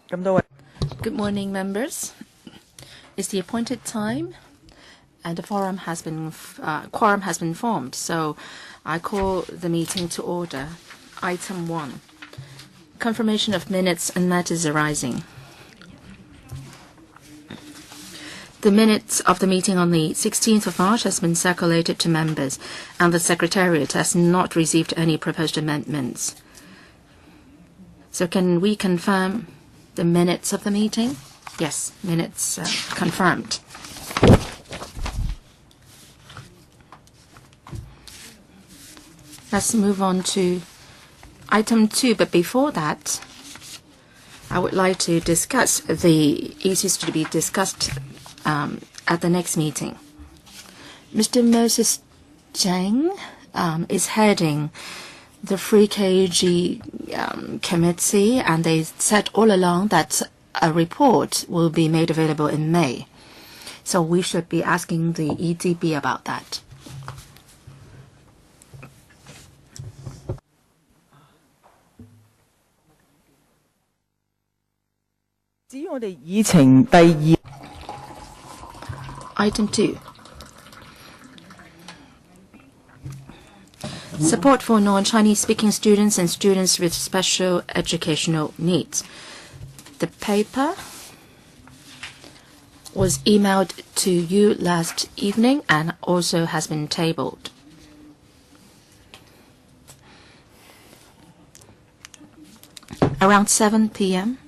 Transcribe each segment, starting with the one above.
Good morning, members. It's the appointed time, and the quorum has been formed. So I call the meeting to order. Item 1, confirmation of minutes and matters arising. The minutes of the meeting on the 16th of March has been circulated to members, and the Secretariat has not received any proposed amendments. So can we confirm the minutes of the meeting? Yes, minutes confirmed. Let's move on to item 2, but before that, I would like to discuss the issues to be discussed at the next meeting. Mr. Moses Zhang is heading the Free KG committee, and they said all along that a report will be made available in May. So we should be asking the EDB about that. Item 2. Support for non-Chinese speaking students and students with special educational needs. The paper was emailed to you last evening and also has been tabled. Around 7 p.m.,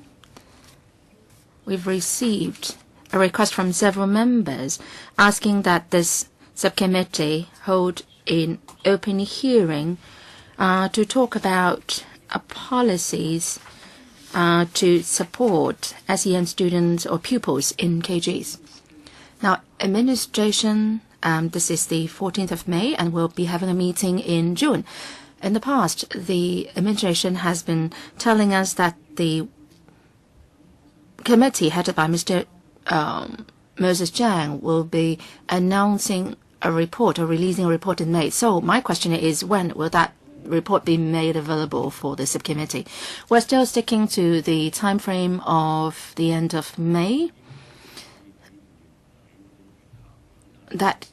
we've received a request from several members asking that this subcommittee hold an open hearing to talk about policies to support SEN students or pupils in KGs. Now, administration, this is the 14th of May, and we'll be having a meeting in June. In the past, the administration has been telling us that the committee headed by Mr. Moses Zhang will be announcing a report or releasing a report in May. So my question is, when will that report be made available for the subcommittee? We're still sticking to the time frame of the end of May, that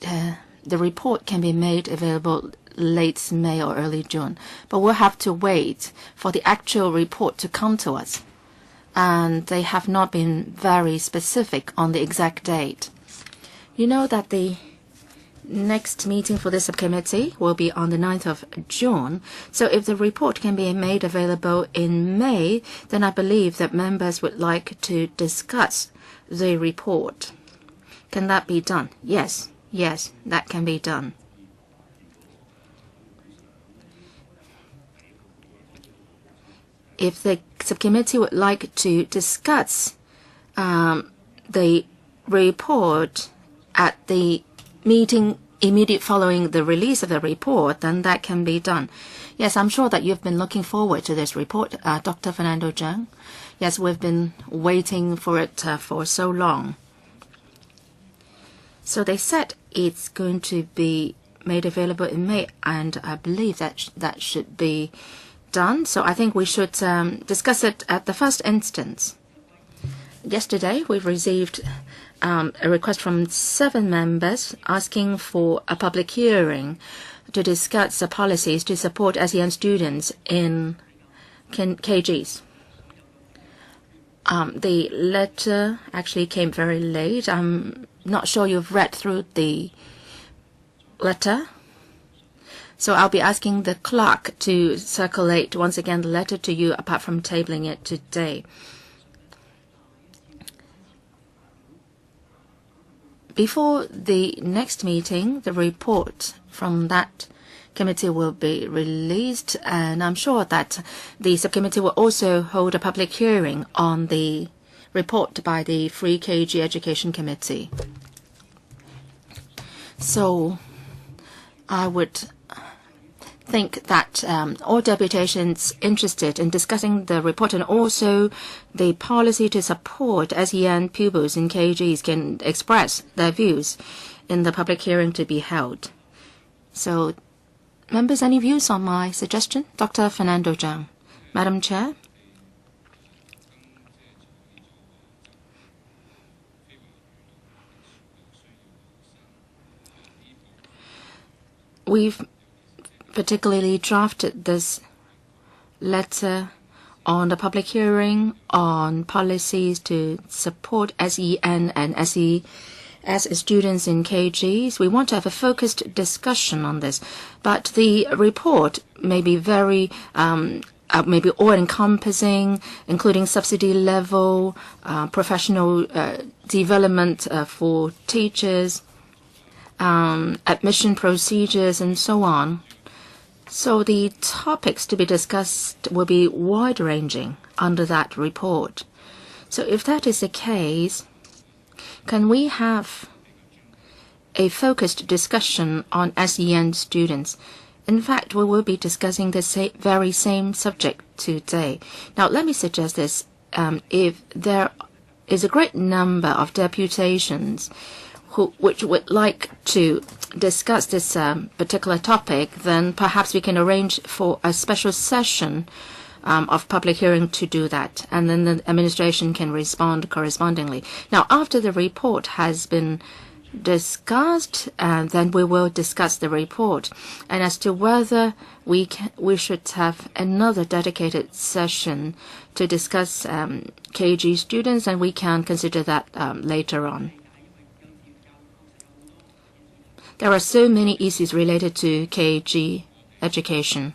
the report can be made available late May or early June. But we'll have to wait for the actual report to come to us. And they have not been very specific on the exact date. You know that the next meeting for the subcommittee will be on the 9th of June. So if the report can be made available in May, then I believe that members would like to discuss the report. Can that be done? Yes, that can be done. If the subcommittee would like to discuss the report at the meeting immediate following the release of the report, then that can be done. Yes, I'm sure that you've been looking forward to this report, Dr. Fernando Zhang. Yes, we've been waiting for it for so long. So they said it's going to be made available in May, and I believe that should be done. So I think we should discuss it at the first instance. Yesterday, we've received a request from 7 members asking for a public hearing to discuss the policies to support SEN students in KGs. The letter actually came very late. I'm not sure you've read through the letter. So I'll be asking the clerk to circulate once again the letter to you apart from tabling it today. Before the next meeting, the report from that committee will be released, and I'm sure that the subcommittee will also hold a public hearing on the report by the Free KG Education Committee. So I would think that all deputations interested in discussing the report and also the policy to support SEN pupils in KGs can express their views in the public hearing to be held. So, members, any views on my suggestion? Dr. Fernando Zhang. Madam Chair. we've particularly drafted this letter on the public hearing on policies to support SEN and SES students in KGs. We want to have a focused discussion on this, but the report may be very maybe all-encompassing, including subsidy level, professional development for teachers, admission procedures, and so on. So the topics to be discussed will be wide-ranging under that report. So if that is the case, can we have a focused discussion on SEN students? In fact, we will be discussing the very same subject today. Now, let me suggest this. If there is a great number of deputations which would like to discuss this particular topic, then perhaps we can arrange for a special session of public hearing to do that, and then the administration can respond correspondingly. Now, after the report has been discussed, then we will discuss the report. And as to whether we should have another dedicated session to discuss KG students, and we can consider that later on. There are so many issues related to KG education.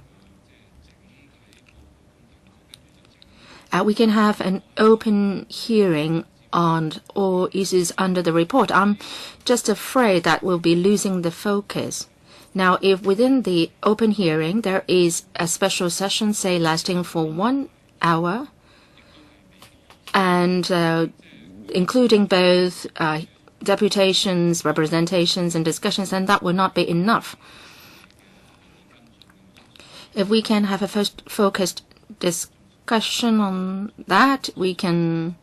We can have an open hearing on all issues under the report. I'm just afraid that we'll be losing the focus. Now, if within the open hearing there is a special session, say lasting for 1 hour, and including both deputations, representations, and discussions, then that will not be enough. If we can have a first focused discussion on that, we can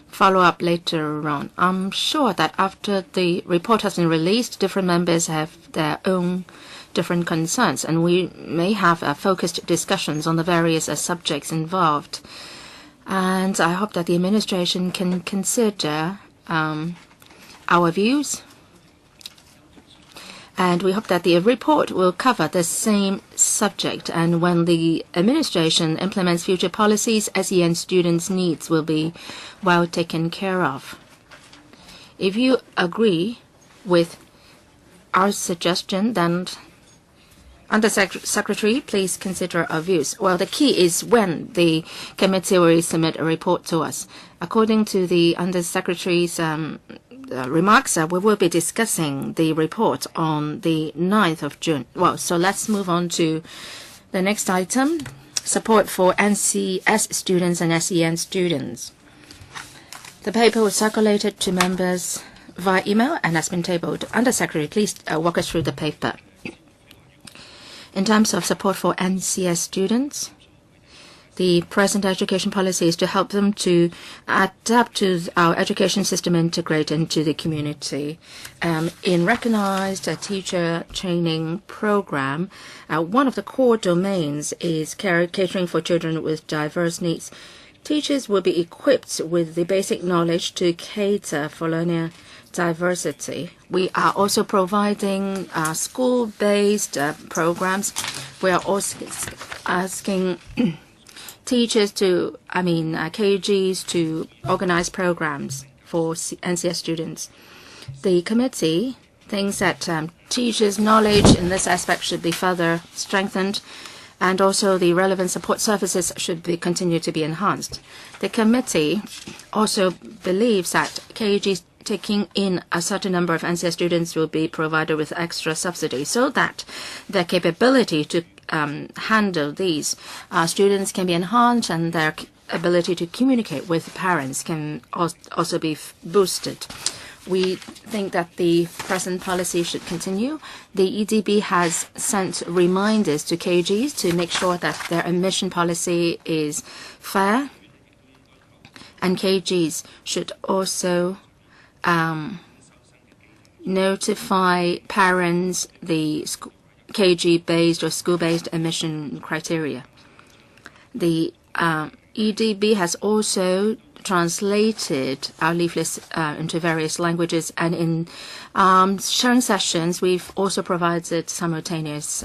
follow up later on. I'm sure that after the report has been released, different members have their own different concerns, and we may have focused discussions on the various subjects involved. And I hope that the administration can consider our views, and we hope that the report will cover the same subject, and when the administration implements future policies, SEN students' needs will be well taken care of. If you agree with our suggestion, then Under Secretary, please consider our views. Well, the key is when the committee will submit a report to us. According to the Under Secretary's remarks, we will be discussing the report on the 9th of June. Well, so let's move on to the next item, support for NCS students and SEN students. The paper was circulated to members via email and has been tabled. Under Secretary, please walk us through the paper. In terms of support for NCS students, the present education policy is to help them to adapt to our education system, integrate into the community. In recognized teacher training program, one of the core domains is catering for children with diverse needs. Teachers will be equipped with the basic knowledge to cater for learner diversity. We are also providing school-based programs. We are also asking teachers to, KGs to organize programs for NCS students. The committee thinks that teachers' knowledge in this aspect should be further strengthened, and also the relevant support services should be continue to be enhanced. The committee also believes that KGs taking in a certain number of NCS students will be provided with extra subsidy so that their capability to handle these students can be enhanced, and their ability to communicate with parents can also be boosted. We think that the present policy should continue. The EDB has sent reminders to KGs to make sure that their admission policy is fair, and KGs should also notify parents the KG-based or school-based admission criteria. The EDB has also translated our leaflets into various languages, and in sharing sessions, we've also provided simultaneous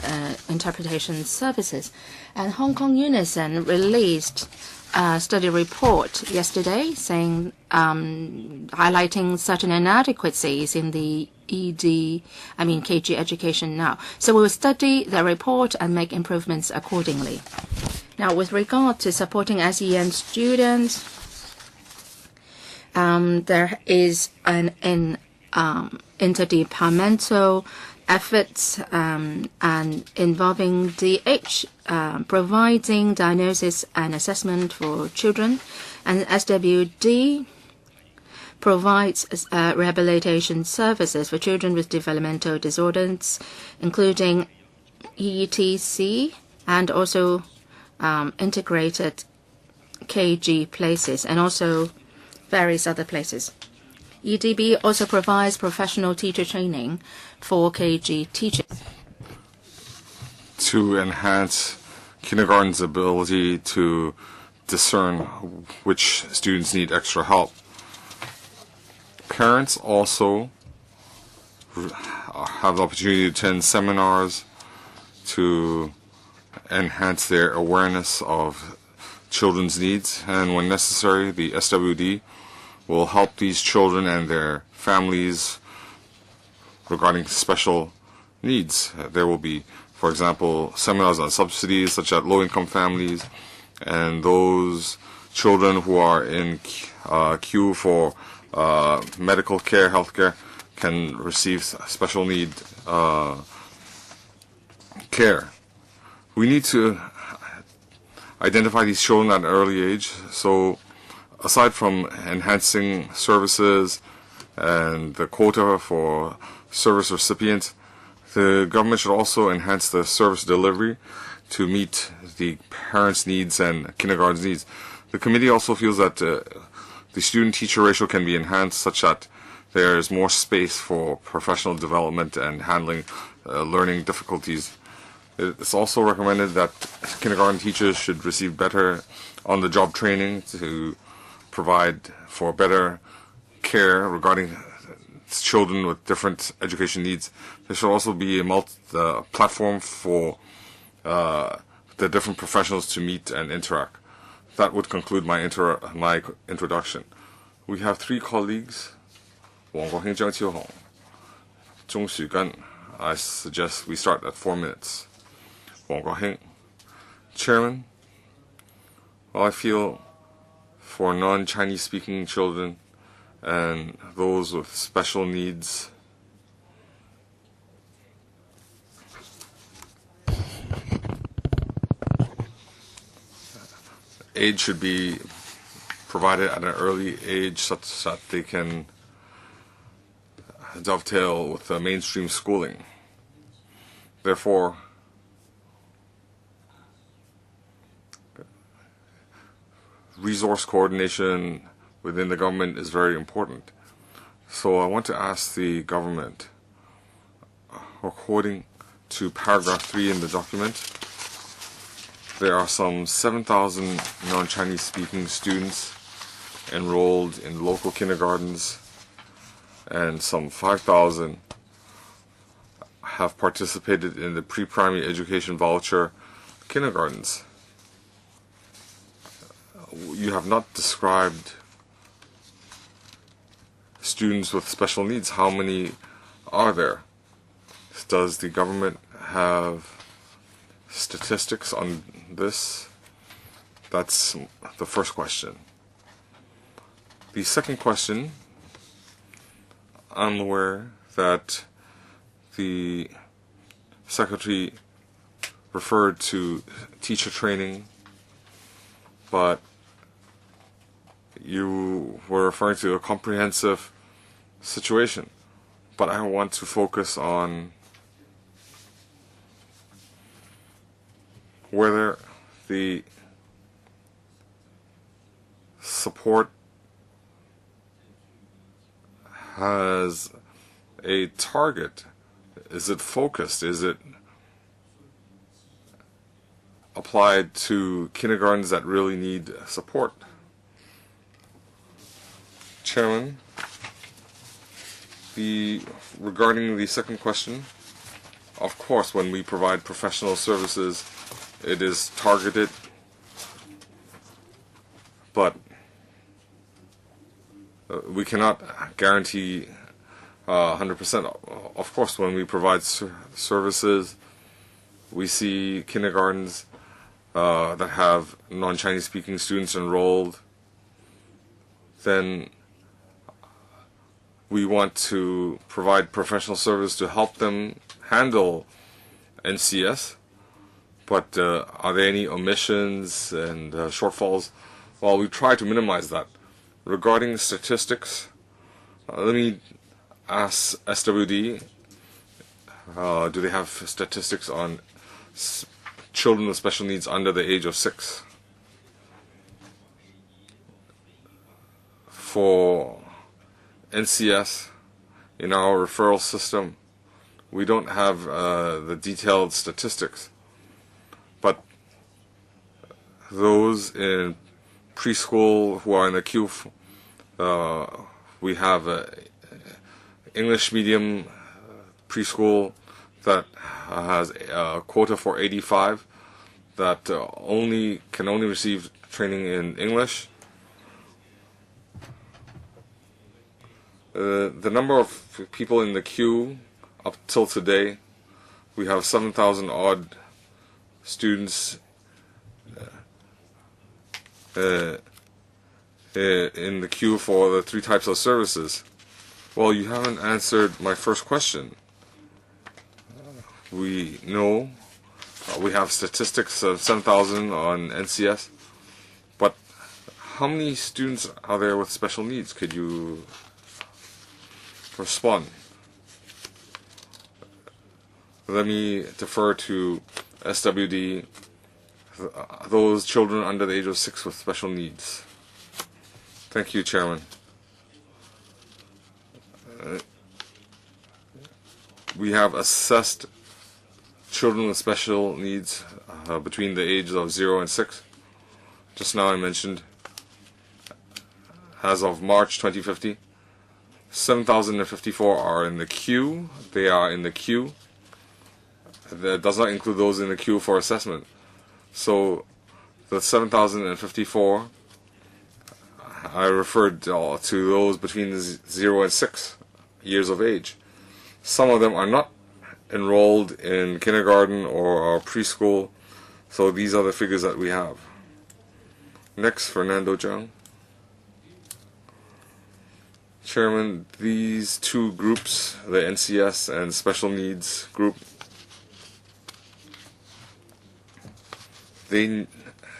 interpretation services. And Hong Kong Unison released a study report yesterday saying, highlighting certain inadequacies in the KG education now. So we will study the report and make improvements accordingly. Now, with regard to supporting SEN students, there is an interdepartmental efforts and involving DH, providing diagnosis and assessment for children, and SWD provides rehabilitation services for children with developmental disorders, including ETC and also integrated KG places, and also various other places. EDB also provides professional teacher training for KG teachers. To enhance kindergarten's ability to discern which students need extra help. Parents also have the opportunity to attend seminars to enhance their awareness of children's needs, and when necessary, the SWD will help these children and their families regarding special needs. There will be, for example, seminars on subsidies such as low-income families and those children who are in queue for medical care, healthcare, can receive special need care. We need to identify these children at an early age. So aside from enhancing services and the quota for service recipients, the government should also enhance the service delivery to meet the parents' needs and kindergarten's needs. The committee also feels that the student-teacher ratio can be enhanced such that there is more space for professional development and handling learning difficulties. It's also recommended that kindergarten teachers should receive better on-the-job training to provide for better care regarding children with different education needs. There should also be a platform for the different professionals to meet and interact. That would conclude my introduction. We have three colleagues, Wang Guoheng, Zhang Qiuhong, Zhong Xugan. I suggest we start at 4 minutes. Wang Guoheng. Chairman, well, I feel for non-Chinese speaking children and those with special needs, aid should be provided at an early age such that they can dovetail with the mainstream schooling. Therefore, resource coordination within the government is very important. So I want to ask the government, according to paragraph 3 in the document, there are some 7,000 non-Chinese speaking students enrolled in local kindergartens, and some 5,000 have participated in the pre-primary education voucher kindergartens. You have not described students with special needs. How many are there? Does the government have statistics on this? That's the first question. The second question, I'm aware that the Secretary referred to teacher training, but you were referring to a comprehensive situation. But I want to focus on whether the support has a target. Is it focused? Is it applied to kindergartens that really need support? Chairman, regarding the second question, of course, when we provide professional services, it is targeted, but we cannot guarantee 100%. Of course, when we provide services, we see kindergartens that have non-Chinese speaking students enrolled, then we want to provide professional service to help them handle NCS. But are there any omissions and shortfalls? Well, we try to minimize that. Regarding statistics, let me ask SWD, do they have statistics on children with special needs under the age of 6? For NCS, in our referral system, we don't have the detailed statistics, but those in preschool who are in the queue, we have English medium preschool that has a quota for 85 that can only receive training in English. The number of people in the queue up till today, we have 7,000 odd students in the queue for the 3 types of services. Well, you haven't answered my first question. We know we have statistics of 7,000 on NCS, but how many students are there with special needs? Could you respond? Let me defer to SWD, those children under the age of 6 with special needs. Thank you, Chairman. We have assessed children with special needs between the ages of 0 and 6. Just now I mentioned, as of March 2050, 7,054 are in the queue. They are in the queue. That does not include those in the queue for assessment. So the 7,054, I referred to those between 0 and 6 years of age. Some of them are not enrolled in kindergarten or preschool, so these are the figures that we have. Next, Fernando Zhang. Chairman, these 2 groups, the NCS and special needs group, they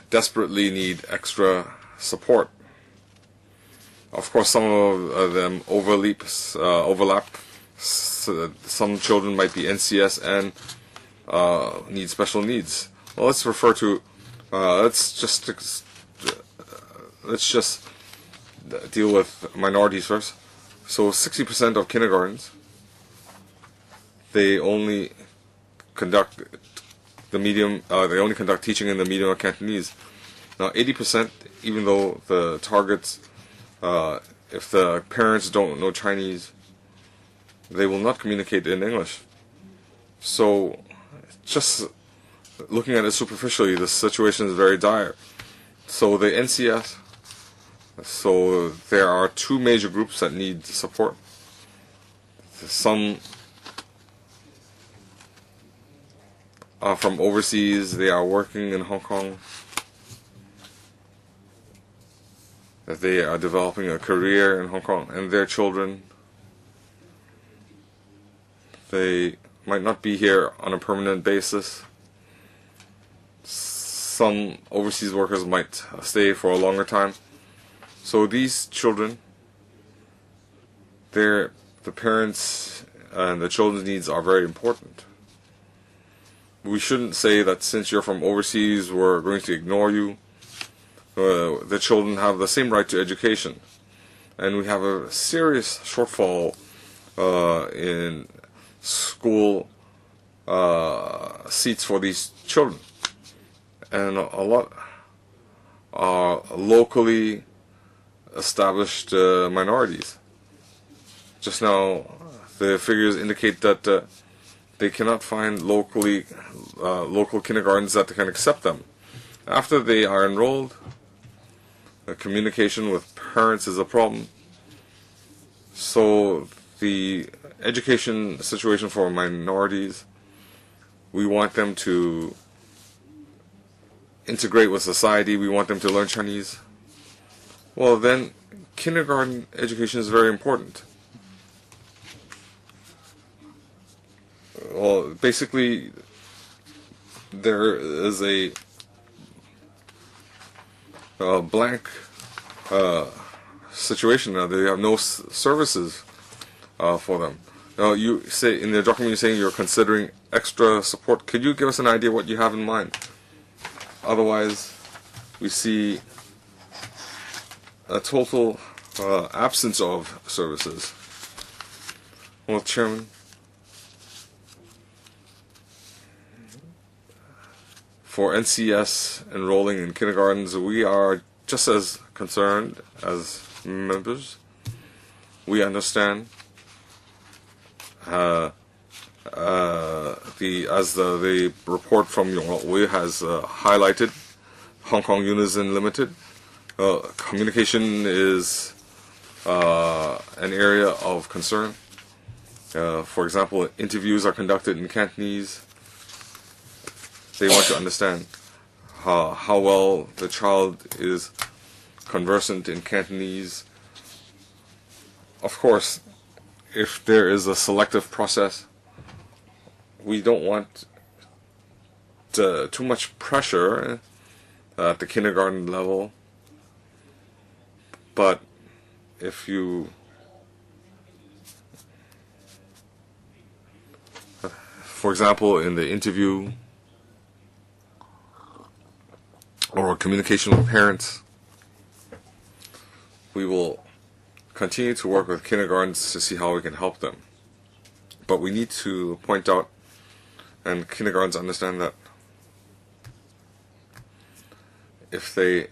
desperately need extra support. Of course, some of them overlap. Some children might be NCS and need special needs. Well, let's refer to let's just deal with minorities first. So 60% of kindergartens, they only conduct they only conduct teaching in the medium of Cantonese. Now 80%, even though the targets, if the parents don't know Chinese, they will not communicate in English. So just looking at it superficially, the situation is very dire. So the NCS, so there are 2 major groups that need support. Some from overseas, they are working in Hong Kong. They are developing a career in Hong Kong, and their children, they might not be here on a permanent basis. Some overseas workers might stay for a longer time. So these children, the parents and the children's needs are very important. We shouldn't say that since you're from overseas, we're going to ignore you. The children have the same right to education. And we have a serious shortfall in school seats for these children. and a lot are locally established minorities. Just now, the figures indicate that they cannot find local kindergartens that can accept them. After they are enrolled, the communication with parents is a problem. So the education situation for minorities, we want them to integrate with society, we want them to learn Chinese. Well, then kindergarten education is very important. Well, basically, there is a blank situation now. They have no services for them. Now, you say in the document you're saying you're considering extra support. Could you give us an idea what you have in mind? Otherwise, we see a total absence of services. Well, Chairman, for NCS enrolling in kindergartens, we are just as concerned as members. We understand the report from Yongloi has highlighted Hong Kong Unison Limited. Communication is an area of concern. For example, interviews are conducted in Cantonese. They want to understand how well the child is conversant in Cantonese. Of course, if there is a selective process, we don't want too much pressure at the kindergarten level. But if you for example, in the interview or communication with parents, we will continue to work with kindergartens to see how we can help them. But we need to point out, and kindergartens understand, that if they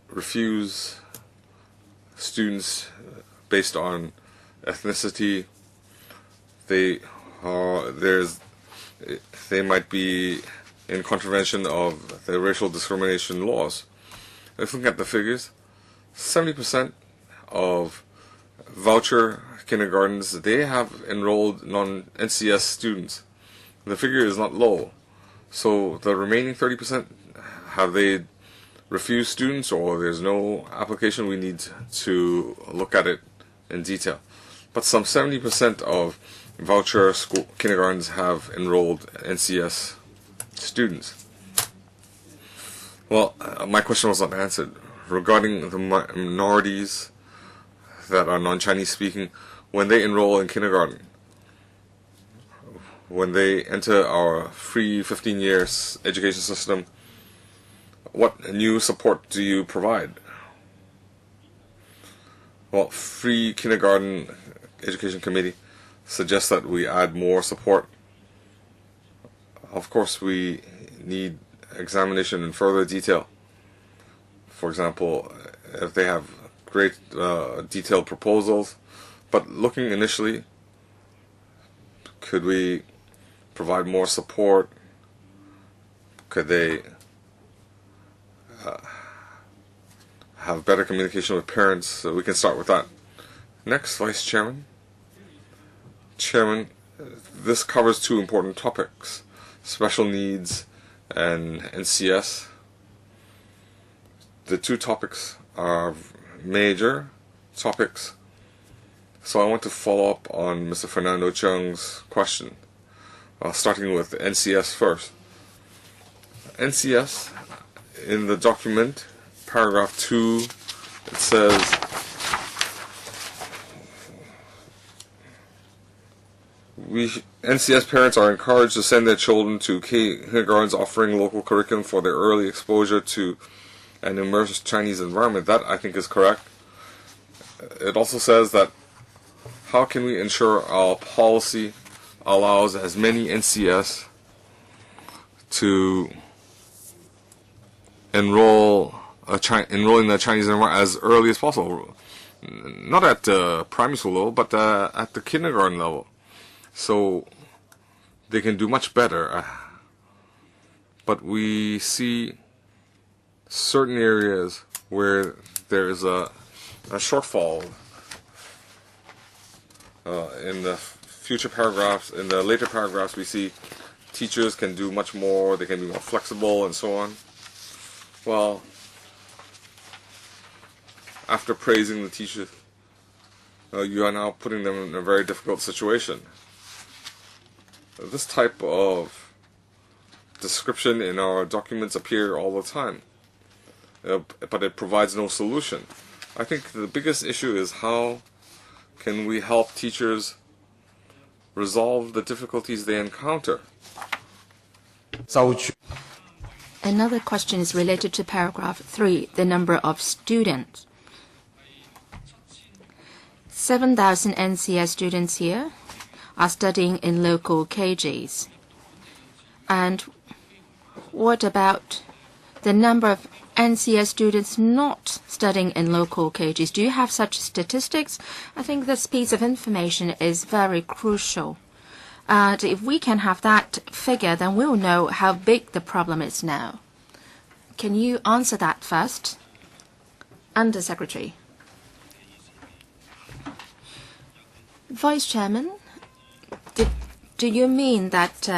refuse students based on ethnicity, they might be in contravention of the racial discrimination laws. If we look at the figures, 70% of voucher kindergartens, they have enrolled non-NCS students. The figure is not low. So the remaining 30%, have they refused students, or there's no application? We need to look at it in detail. But some 70% of voucher school kindergartens have enrolled NCS students. Well, my question was not answered. Regarding the minorities that are non-Chinese speaking, when they enroll in kindergarten, when they enter our free 15 years education system, what new support do you provide? Well, Free Kindergarten Education Committee suggests that we add more support. Of course, we need examination in further detail. For example, if they have great detailed proposals, but looking initially, could we provide more support? Could they have better communication with parents? So we can start with that. Next, Vice Chairman. Chairman, this covers two important topics: special needs and NCS. The two topics are major topics, so I want to follow up on Mr. Fernando Cheung's question, starting with NCS first. NCS, in the document, paragraph 2, it says NCS parents are encouraged to send their children to kindergartens offering local curriculum for their early exposure to an immersed Chinese environment. That, I think, is correct. It also says that how can we ensure our policy allows as many NCS to enroll in the Chinese environment as early as possible. Not at primary school level, but at the kindergarten level. So they can do much better. But we see certain areas where there is a shortfall in the future paragraphs. In the later paragraphs, we see teachers can do much more, they can be more flexible, and so on. Well, after praising the teachers, you are now putting them in a very difficult situation. This type of description in our documents appear all the time, but it provides no solution. I think the biggest issue is how can we help teachers resolve the difficulties they encounter. Another question is related to paragraph 3, the number of students. 7,000 NCS students here are studying in local KGs. And what about the number of NCS students not studying in local KGs? Do you have such statistics? I think this piece of information is very crucial. And if we can have that figure, then we'll know how big the problem is now. Can you answer that first? Under Secretary. Vice Chairman, do you mean that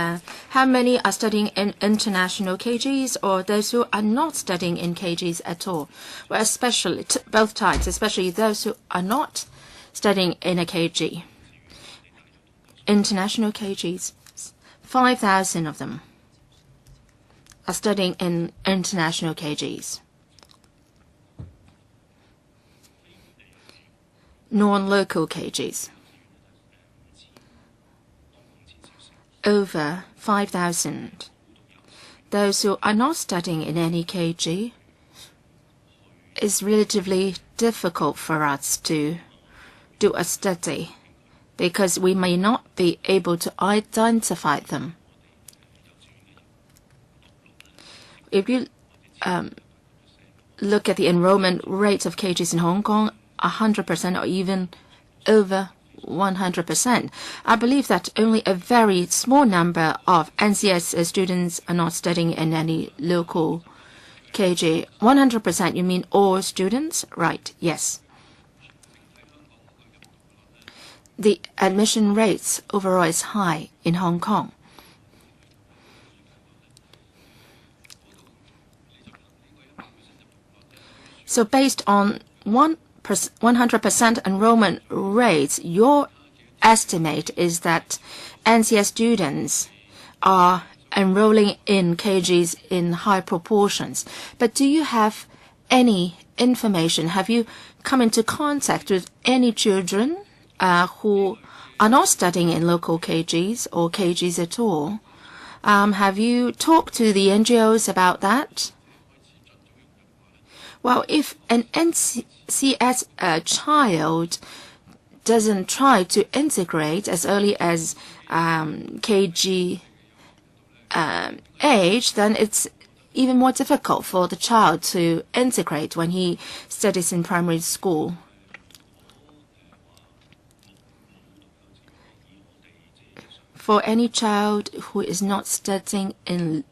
how many are studying in international KGs or those who are not studying in KGs at all? Well, especially both types, especially those who are not studying in a KG. International KGs, 5,000 of them are studying in international KGs. Non-local KGs, over 5,000. Those who are not studying in any KG, it's relatively difficult for us to do a study because we may not be able to identify them. If you look at the enrollment rates of KGs in Hong Kong, 100% or even over 100%. I believe that only a very small number of NCS students are not studying in any local KG. 100%, you mean all students? Right, yes. The admission rates overall is high in Hong Kong. So based on 100% enrollment rates, your estimate is that NCS students are enrolling in KGs in high proportions. But do you have any information? Have you come into contact with any children who are not studying in local KGs or KGs at all? Have you talked to the NGOs about that? Well, if an NCS child doesn't try to integrate as early as KG age, then it's even more difficult for the child to integrate when he studies in primary school. For any child who is not studying in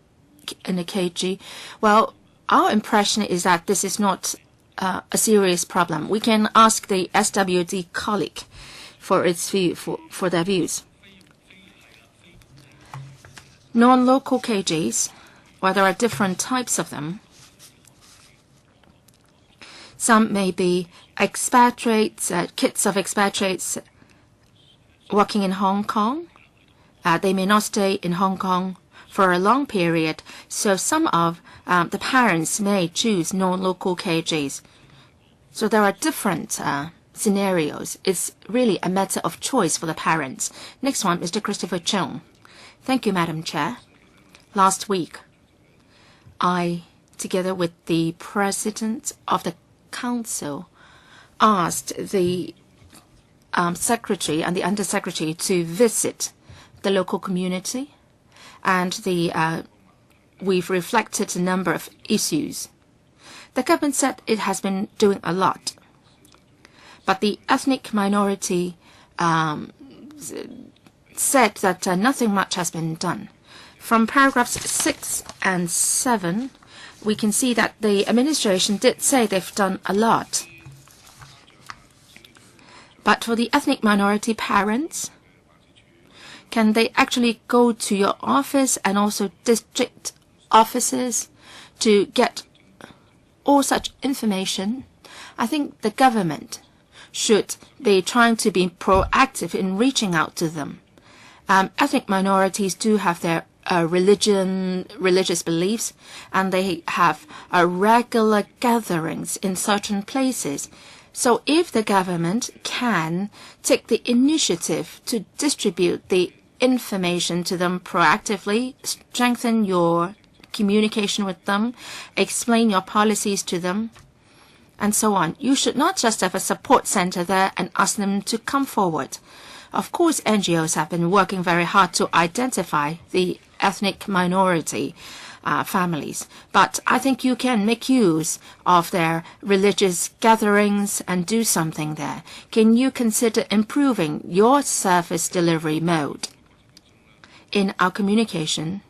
a KG, well, our impression is that this is not a serious problem. We can ask the SWD colleague for its view, for their views. Non-local KGs, well, there are different types of them. Some may be expatriates, kids of expatriates working in Hong Kong. They may not stay in Hong Kong for a long period, so some of the parents may choose non-local KGs. So there are different scenarios. It's really a matter of choice for the parents. Next one, Mr. Christopher Chung. Thank you, Madam Chair. Last week, I, together with the President of the Council, asked the Secretary and the Undersecretary to visit the local community, and we've reflected a number of issues. The government said it has been doing a lot, but the ethnic minority said that nothing much has been done. From paragraphs 6 and 7, we can see that the administration did say they've done a lot. But for the ethnic minority parents, can they actually go to your office and also district offices to get all such information? I think the government should be trying to be proactive in reaching out to them. Ethnic minorities do have their religious beliefs, and they have regular gatherings in certain places. So if the government can take the initiative to distribute the information to them proactively, strengthen your communication with them, explain your policies to them, and so on. You should not just have a support center there and ask them to come forward. Of course, NGOs have been working very hard to identify the ethnic minority families, but I think you can make use of their religious gatherings and do something there. Can you consider improving your service delivery mode? In our communication,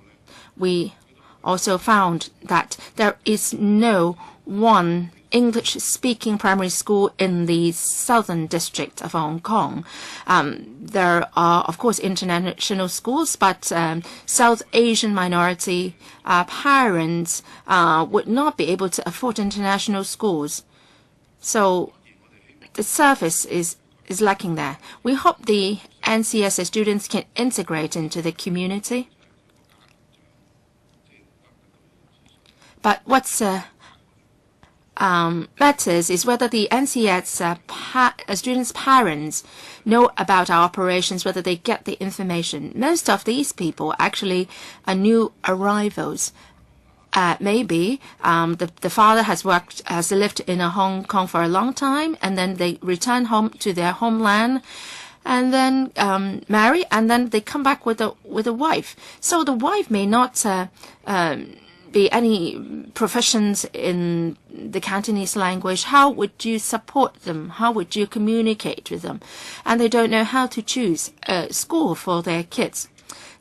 we also found that there is no one English-speaking primary school in the southern district of Hong Kong. There are, of course, international schools, but South Asian minority parents would not be able to afford international schools. So the service is lacking there. We hope the NCS students can integrate into the community. But what's matters is whether the NCS students' parents know about our operations, whether they get the information. Most of these people actually are new arrivals. Maybe the father has lived in Hong Kong for a long time, and then they return home to their homeland, and then marry, and then they come back with a wife. So the wife may not be any proficiency in the Cantonese language. How would you support them? How would you communicate with them? And they don't know how to choose a school for their kids.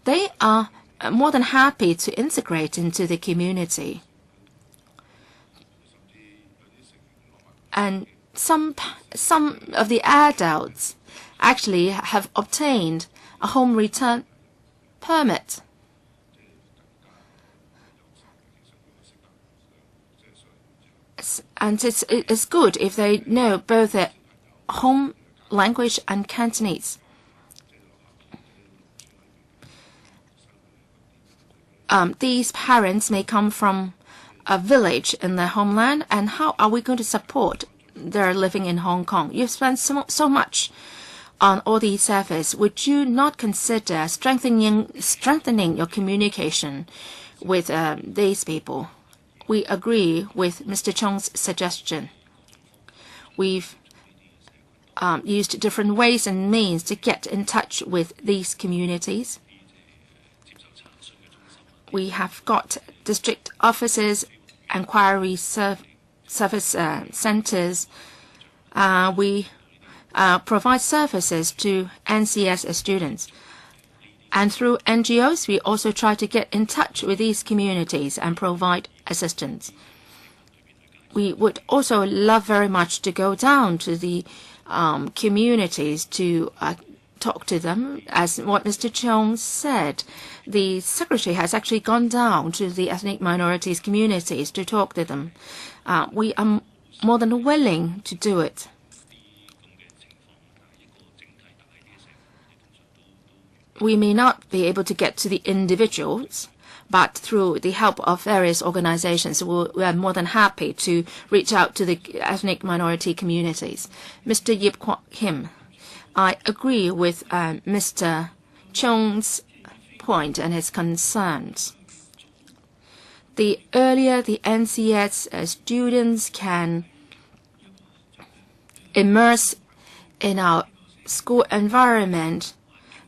They are more than happy to integrate into the community. And some of the adults actually have obtained a home return permit. And it's good if they know both their home language and Cantonese. These parents may come from a village in their homeland, and how are we going to support their living in Hong Kong? You've spent so much on all these services. Would you not consider strengthening your communication with these people? We agree with Mr. Chong's suggestion. We've used different ways and means to get in touch with these communities. We have got district offices, inquiry service centers. We provide services to NCS students. And through NGOs, we also try to get in touch with these communities and provide assistance. We would also love very much to go down to the communities to talk to them. As what Mr. Chong said, the Secretary has actually gone down to the ethnic minorities communities to talk to them. We are more than willing to do it. We may not be able to get to the individuals, but through the help of various organizations, we are more than happy to reach out to the ethnic minority communities. Mr. Yip Kwok Kim, I agree with Mr. Chong's point and his concerns. The earlier the NCS students can immerse in our school environment,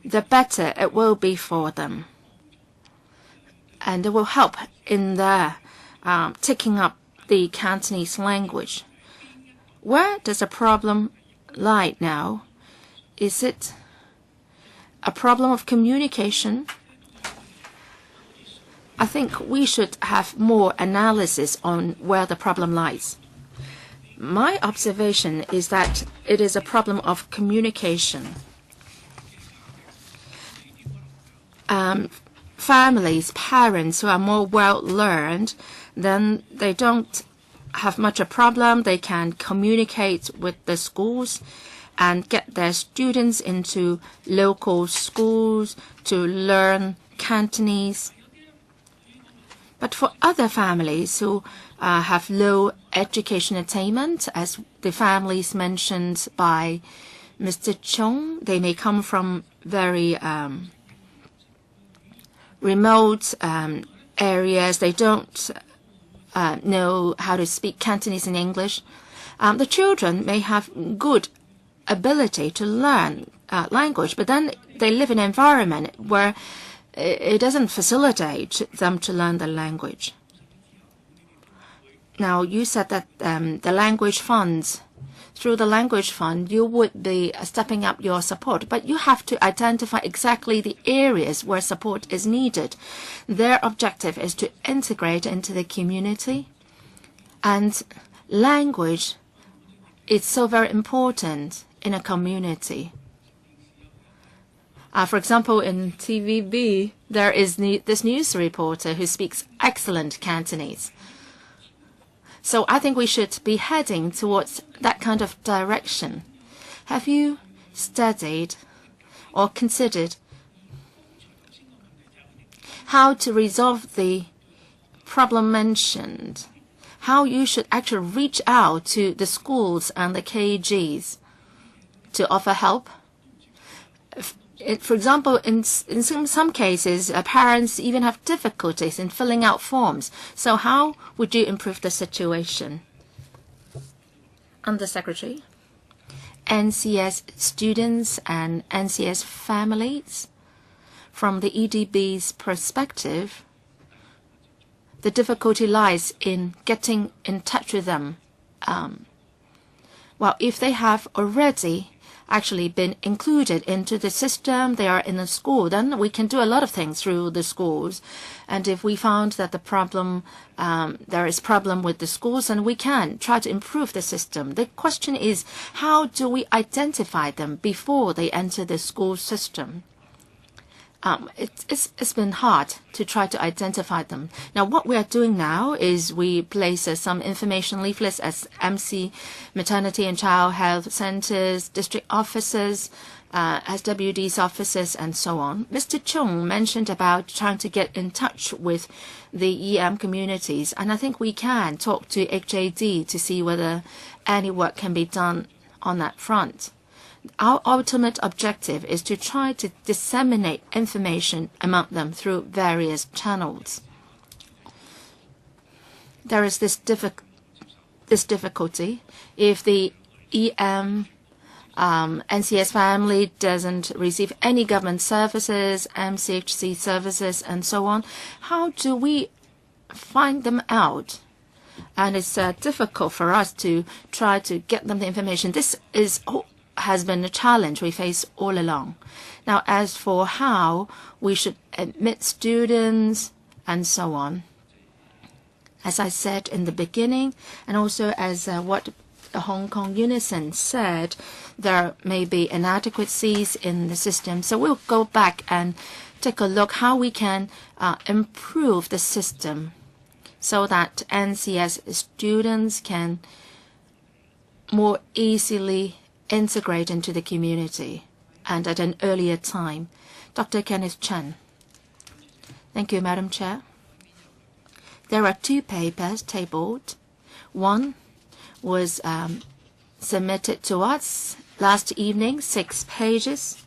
the better it will be for them. And it will help in their taking up the Cantonese language. Where does the problem lie now? Is it a problem of communication? I think we should have more analysis on where the problem lies. My observation is that it is a problem of communication. Families, parents who are more well-learned, then they don't have much a problem. They can communicate with the schools and get their students into local schools to learn Cantonese. But for other families who have low education attainment, as the families mentioned by Mr. Chung, they may come from very remote areas. They don't know how to speak Cantonese and English. The children may have good ability to learn language, but then they live in an environment where it doesn't facilitate them to learn the language. Now, you said that the language funds, through the language fund, you would be stepping up your support, but you have to identify exactly the areas where support is needed. Their objective is to integrate into the community, and language is so very important in a community. For example, in TVB, there is this news reporter who speaks excellent Cantonese. So I think we should be heading towards that kind of direction. Have you studied or considered how to resolve the problem mentioned? How you should actually reach out to the schools and the KGs to offer help? For example, in some cases, parents even have difficulties in filling out forms. So how would you improve the situation? Undersecretary, NCS students and NCS families, from the EDB's perspective, the difficulty lies in getting in touch with them. Well, if they have already actually been included into the system, they are in a school, then we can do a lot of things through the schools. And if we found that the problem, there is problem with the schools, then we can try to improve the system. The question is, how do we identify them before they enter the school system? It's been hard to try to identify them. Now, what we are doing now is we place some information leaflets at MC maternity and child health centers, district offices, SWD's offices, and so on. Mr. Chung mentioned about trying to get in touch with the EM communities, and I think we can talk to HAD to see whether any work can be done on that front. Our ultimate objective is to try to disseminate information among them through various channels. There is this difficulty. If the EM NCS family doesn't receive any government services, MCHC services, and so on, how do we find them out? And it's difficult for us to try to get them the information. This has been a challenge we face all along. Now, as for how we should admit students and so on, as I said in the beginning, and also as what the Hong Kong Unison said, there may be inadequacies in the system. So we'll go back and take a look how we can improve the system so that NCS students can more easily integrate into the community and at an earlier time. Dr. Kenneth Chen. Thank you, Madam Chair. There are two papers tabled. One was submitted to us last evening, 6 pages.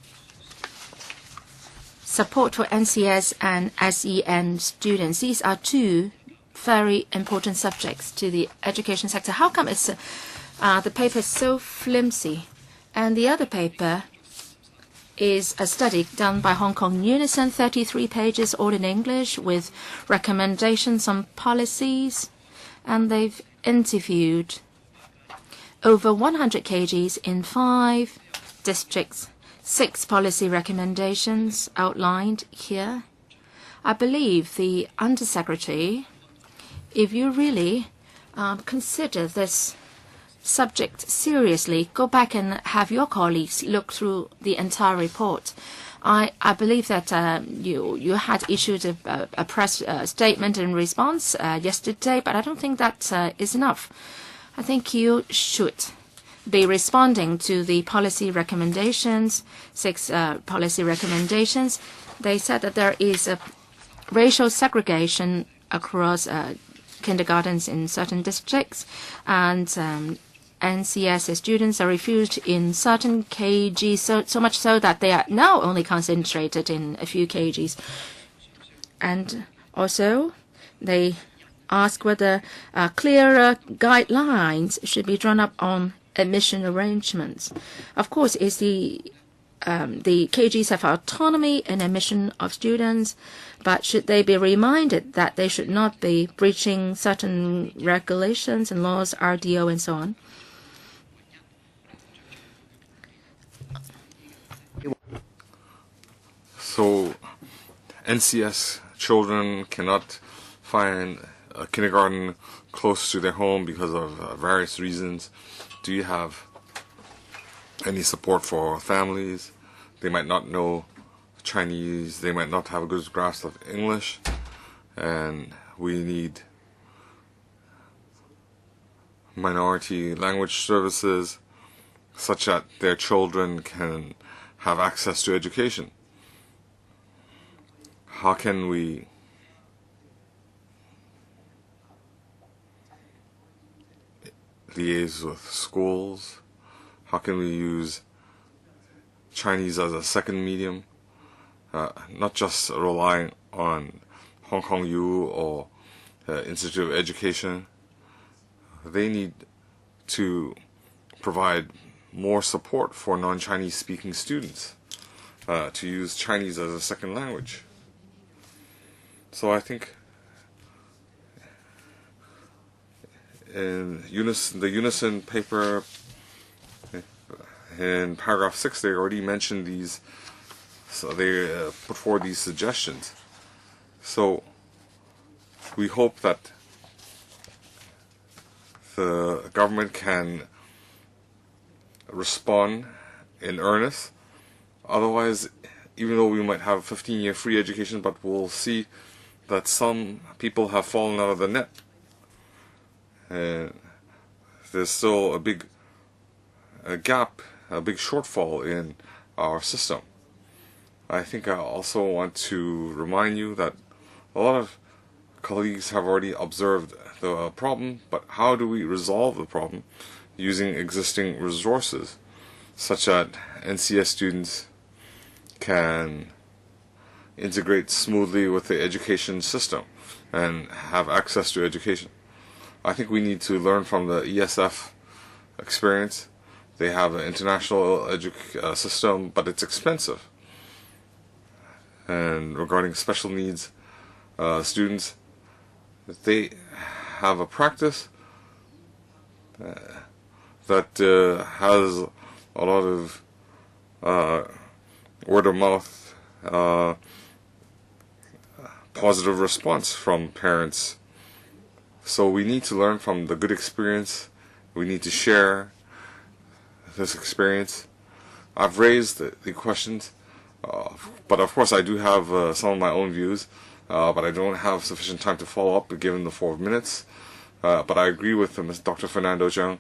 Support for NCS and SEN students. These are two very important subjects to the education sector. How come it's the paper is so flimsy? And the other paper is a study done by Hong Kong Unison, 33 pages, all in English, with recommendations on policies. And they've interviewed over 100 KGs in 5 districts, 6 policy recommendations outlined here. I believe the Undersecretary, if you really consider this subject seriously, go back and have your colleagues look through the entire report. I believe that you had issued a press statement in response yesterday, but I don't think that is enough. I think you should be responding to the policy recommendations, 6 policy recommendations. They said that there is a racial segregation across kindergartens in certain districts, and NCS students are refused in certain KGs, so much so that they are now only concentrated in a few KGs. And also, they ask whether clearer guidelines should be drawn up on admission arrangements. Of course, it's the KGs have autonomy in admission of students, but should they be reminded that they should not be breaching certain regulations and laws, RDO and so on? So NCS children cannot find a kindergarten close to their home because of various reasons. Do you have any support for families? They might not know Chinese, they might not have a good grasp of English, and we need minority language services such that their children can have access to education. How can we liaise with schools? How can we use Chinese as a second medium, not just relying on Hong Kong U or Institute of Education? They need to provide more support for non-Chinese speaking students to use Chinese as a second language. So I think in the Unison paper, in paragraph 6, they already mentioned these, so they put forward these suggestions. So we hope that the government can respond in earnest. Otherwise, even though we might have a 15-year free education, but we'll see that some people have fallen out of the net. And there's still a big gap, a big shortfall in our system. I think I also want to remind you that a lot of colleagues have already observed the problem, but how do we resolve the problem using existing resources such that NCS students can integrate smoothly with the education system and have access to education? I think we need to learn from the ESF experience. They have an international system, but it's expensive. And regarding special needs students, they have a practice that has a lot of word of mouth positive response from parents. So we need to learn from the good experience. We need to share this experience. I've raised the questions, but of course I do have some of my own views, but I don't have sufficient time to follow up given the 4 minutes. But I agree with Dr. Fernando Zhang.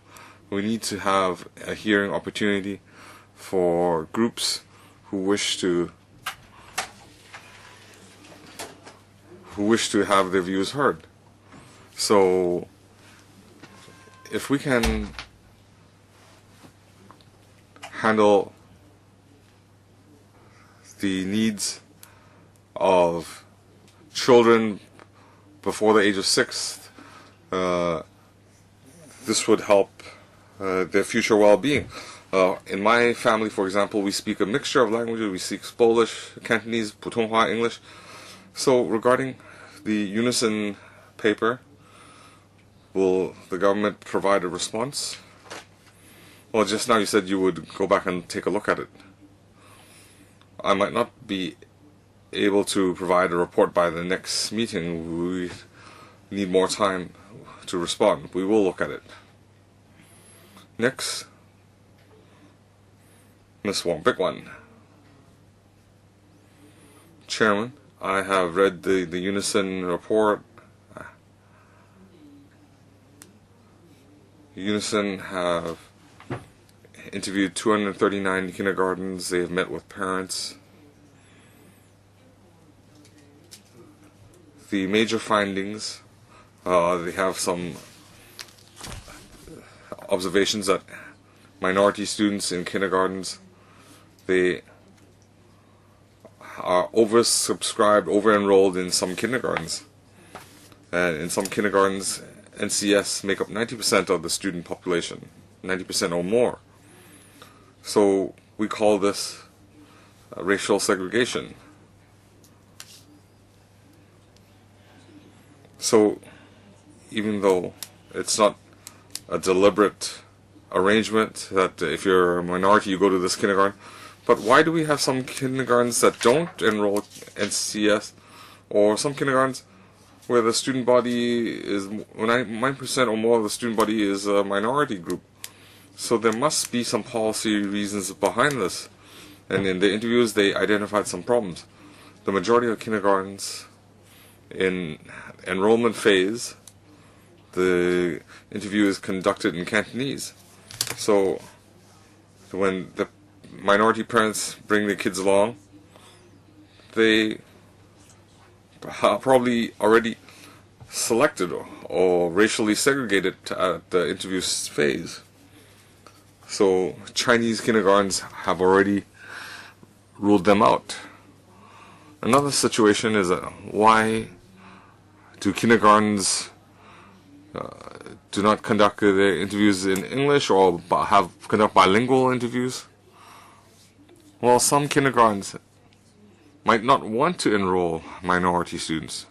We need to have a hearing opportunity for groups who wish to have their views heard. So if we can handle the needs of children before the age of 6, this would help their future well-being. In my family, for example, we speak a mixture of languages. We speak Polish, Cantonese, Putonghua, English. So regarding the Unison paper, Will the government provide a response? Well, just now you said you would go back and take a look at it. I might not be able to provide a report by the next meeting. We need more time to respond. We will look at it. Next, Ms. Wong, big one. Chairman, I have read the Unison report. Unison have interviewed 239 kindergartens. They have met with parents. The major findings, they have some observations that minority students in kindergartens, they are oversubscribed, over-enrolled in some kindergartens. And in some kindergartens, NCS make up 90% of the student population, 90% or more. So we call this racial segregation. So even though it's not a deliberate arrangement that if you're a minority you go to this kindergarten, but why do we have some kindergartens that don't enroll NCS, or some kindergartens where the student body is 9% or more of the student body is a minority group? So there must be some policy reasons behind this. And in the interviews they identified some problems. The majority of kindergartens in enrollment phase, the interview is conducted in Cantonese. So when the minority parents bring their kids along, they probably already selected or racially segregated at the interview phase. So Chinese kindergartens have already ruled them out. Another situation is why do kindergartens do not conduct their interviews in English or conduct bilingual interviews? Well, some kindergartens might not want to enroll minority students.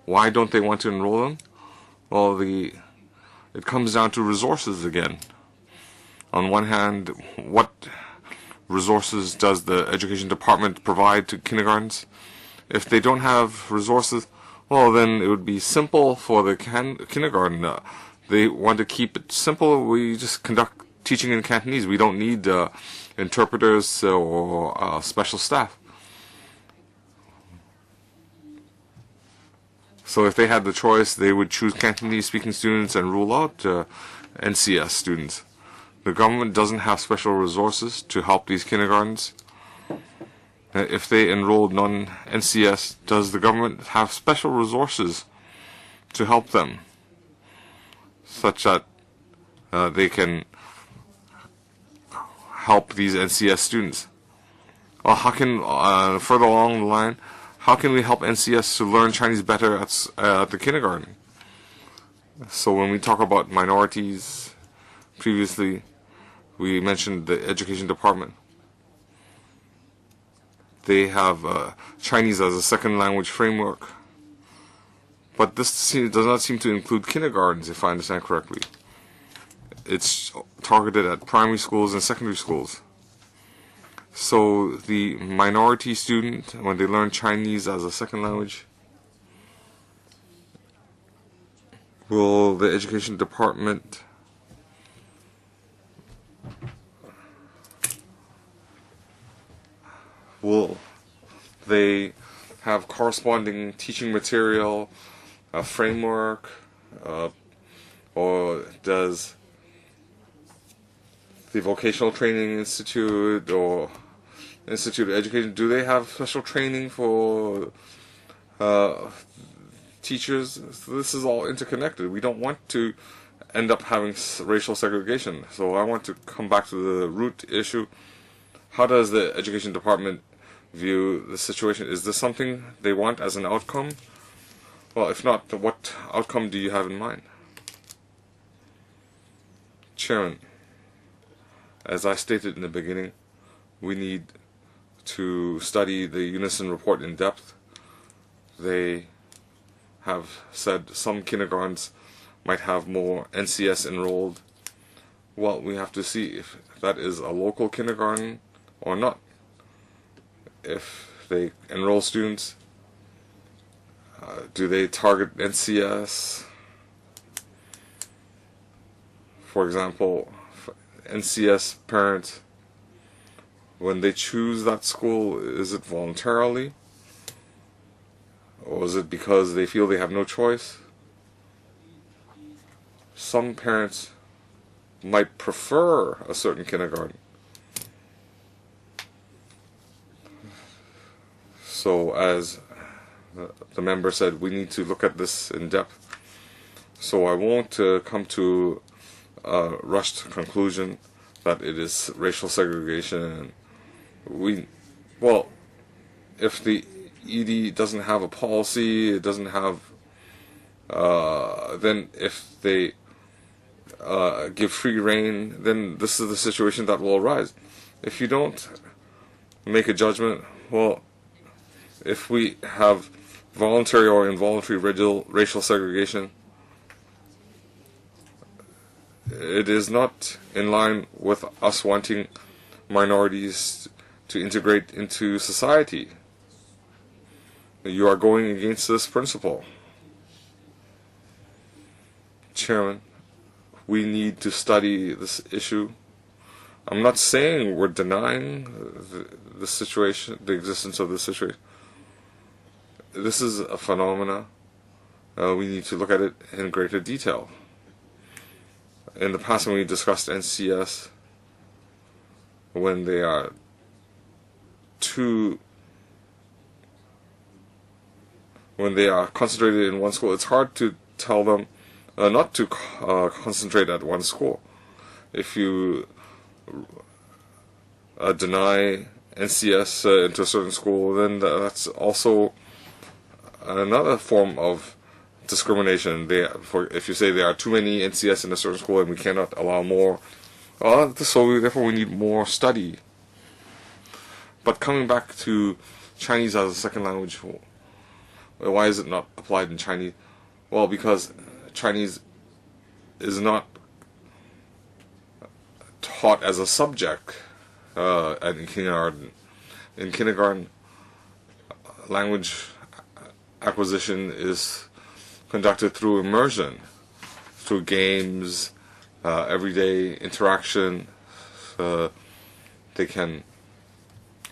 Why don't they want to enroll them? Well, it comes down to resources again. On one hand, what resources does the education department provide to kindergartens? If they don't have resources, well, then it would be simple for the kindergarten. They want to keep it simple. We just conduct teaching in Cantonese. We don't need interpreters or special staff. So if they had the choice, they would choose Cantonese-speaking students and rule out NCS students. The government doesn't have special resources to help these kindergartens. If they enrolled non-NCS, does the government have special resources to help them, such that they can help these NCS students? Well, how can, further along the line, how can we help NCS to learn Chinese better at the kindergarten? So when we talk about minorities, previously we mentioned the education department. They have Chinese as a second language framework. But this does not seem to include kindergartens, if I understand correctly. It's targeted at primary schools and secondary schools. So the minority student, when they learn Chinese as a second language, will the education department will they have corresponding teaching material, a framework, or does the Vocational Training Institute or Institute of Education, do they have special training for teachers? So this is all interconnected. We don't want to end up having racial segregation. So I want to come back to the root issue. How does the education department view the situation? Is this something they want as an outcome? Well, if not, what outcome do you have in mind? Chairman, as I stated in the beginning, we need to study the Unison report in depth. They have said some kindergartens might have more NCS enrolled. Well, we have to see if that is a local kindergarten or not. If they enroll students, do they target NCS? For example, NCS parents, when they choose that school, is it voluntarily? Or is it because they feel they have no choice? Some parents might prefer a certain kindergarten. So as the member said, we need to look at this in depth. So I won't come to a rushed conclusion that it is racial segregation. Well, if the ED doesn't have a policy, it doesn't have, then if they give free rein, then this is the situation that will arise. If you don't make a judgment, well, if we have voluntary or involuntary racial segregation, it is not in line with us wanting minorities to integrate into society. You are going against this principle. Chairman, we need to study this issue. I'm not saying we're denying the situation, the existence of this situation. This is a phenomena. We need to look at it in greater detail. In the past, when we discussed NCS, when they are concentrated in one school, it's hard to tell them not to concentrate at one school. If you deny NCS into a certain school, then that's also another form of discrimination. If you say there are too many NCS in a certain school and we cannot allow more, so therefore we need more study. But coming back to Chinese as a second language, why is it not applied in Chinese? Well, because Chinese is not taught as a subject in kindergarten. In kindergarten, language acquisition is conducted through immersion, through games, everyday interaction. They can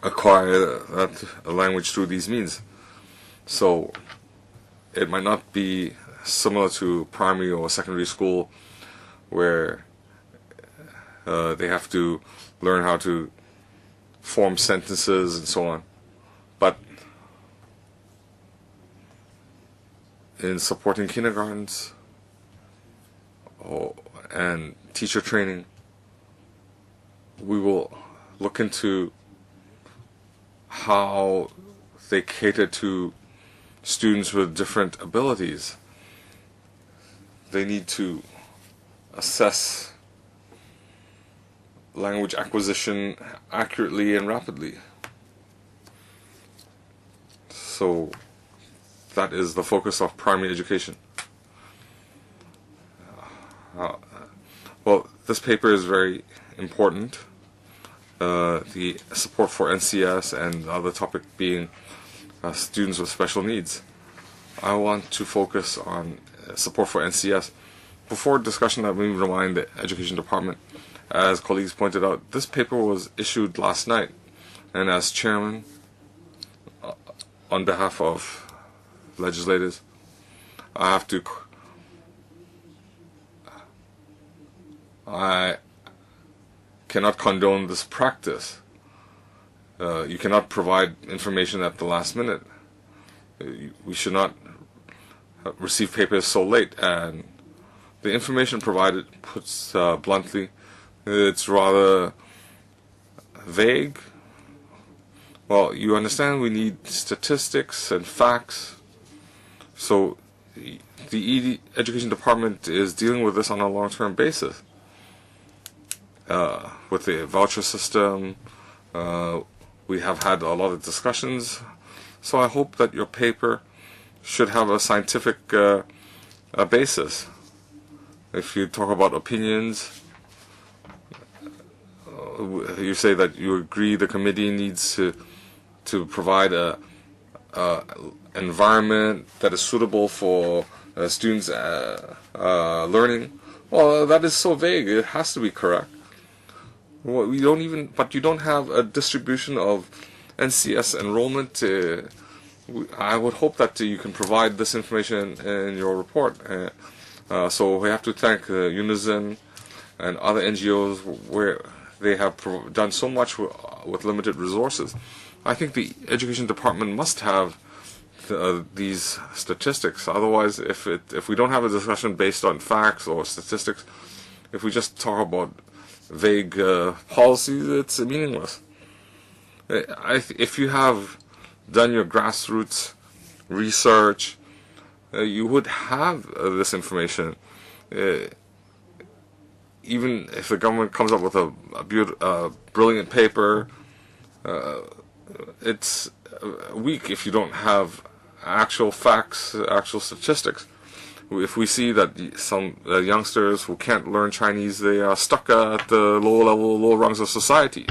acquire that language through these means. So it might not be similar to primary or secondary school where they have to learn how to form sentences and so on. But in supporting kindergartens and teacher training, we will look into how they cater to students with different abilities. They need to assess language acquisition accurately and rapidly. So that is the focus of primary education. Well, this paper is very important. The support for NCS and the other topic being students with special needs. I want to focus on support for NCS. Before discussion, let me remind the Education Department, as colleagues pointed out, this paper was issued last night, and as chairman, on behalf of legislators, I cannot condone this practice. You cannot provide information at the last minute. We should not receive papers so late, and the information provided, puts bluntly, it's rather vague. Well, you understand we need statistics and facts. So the Education Department is dealing with this on a long-term basis. With the voucher system, we have had a lot of discussions. So I hope that your paper should have a scientific basis. if you talk about opinions, you say that you agree the committee needs to provide a environment that is suitable for students' learning. Well, that is so vague. It has to be correct. Well, but you don't have a distribution of NCS enrollment. I would hope that you can provide this information in your report. So we have to thank Unison and other NGOs where they have done so much with limited resources. I think the Education Department must have these statistics. Otherwise, if we don't have a discussion based on facts or statistics, if we just talk about vague policies, it's meaningless. If you have done your grassroots research, you would have this information. Even if the government comes up with a brilliant paper, it's weak if you don't have actual facts, actual statistics. If we see that some youngsters who can't learn Chinese, they are stuck at the low rungs of society.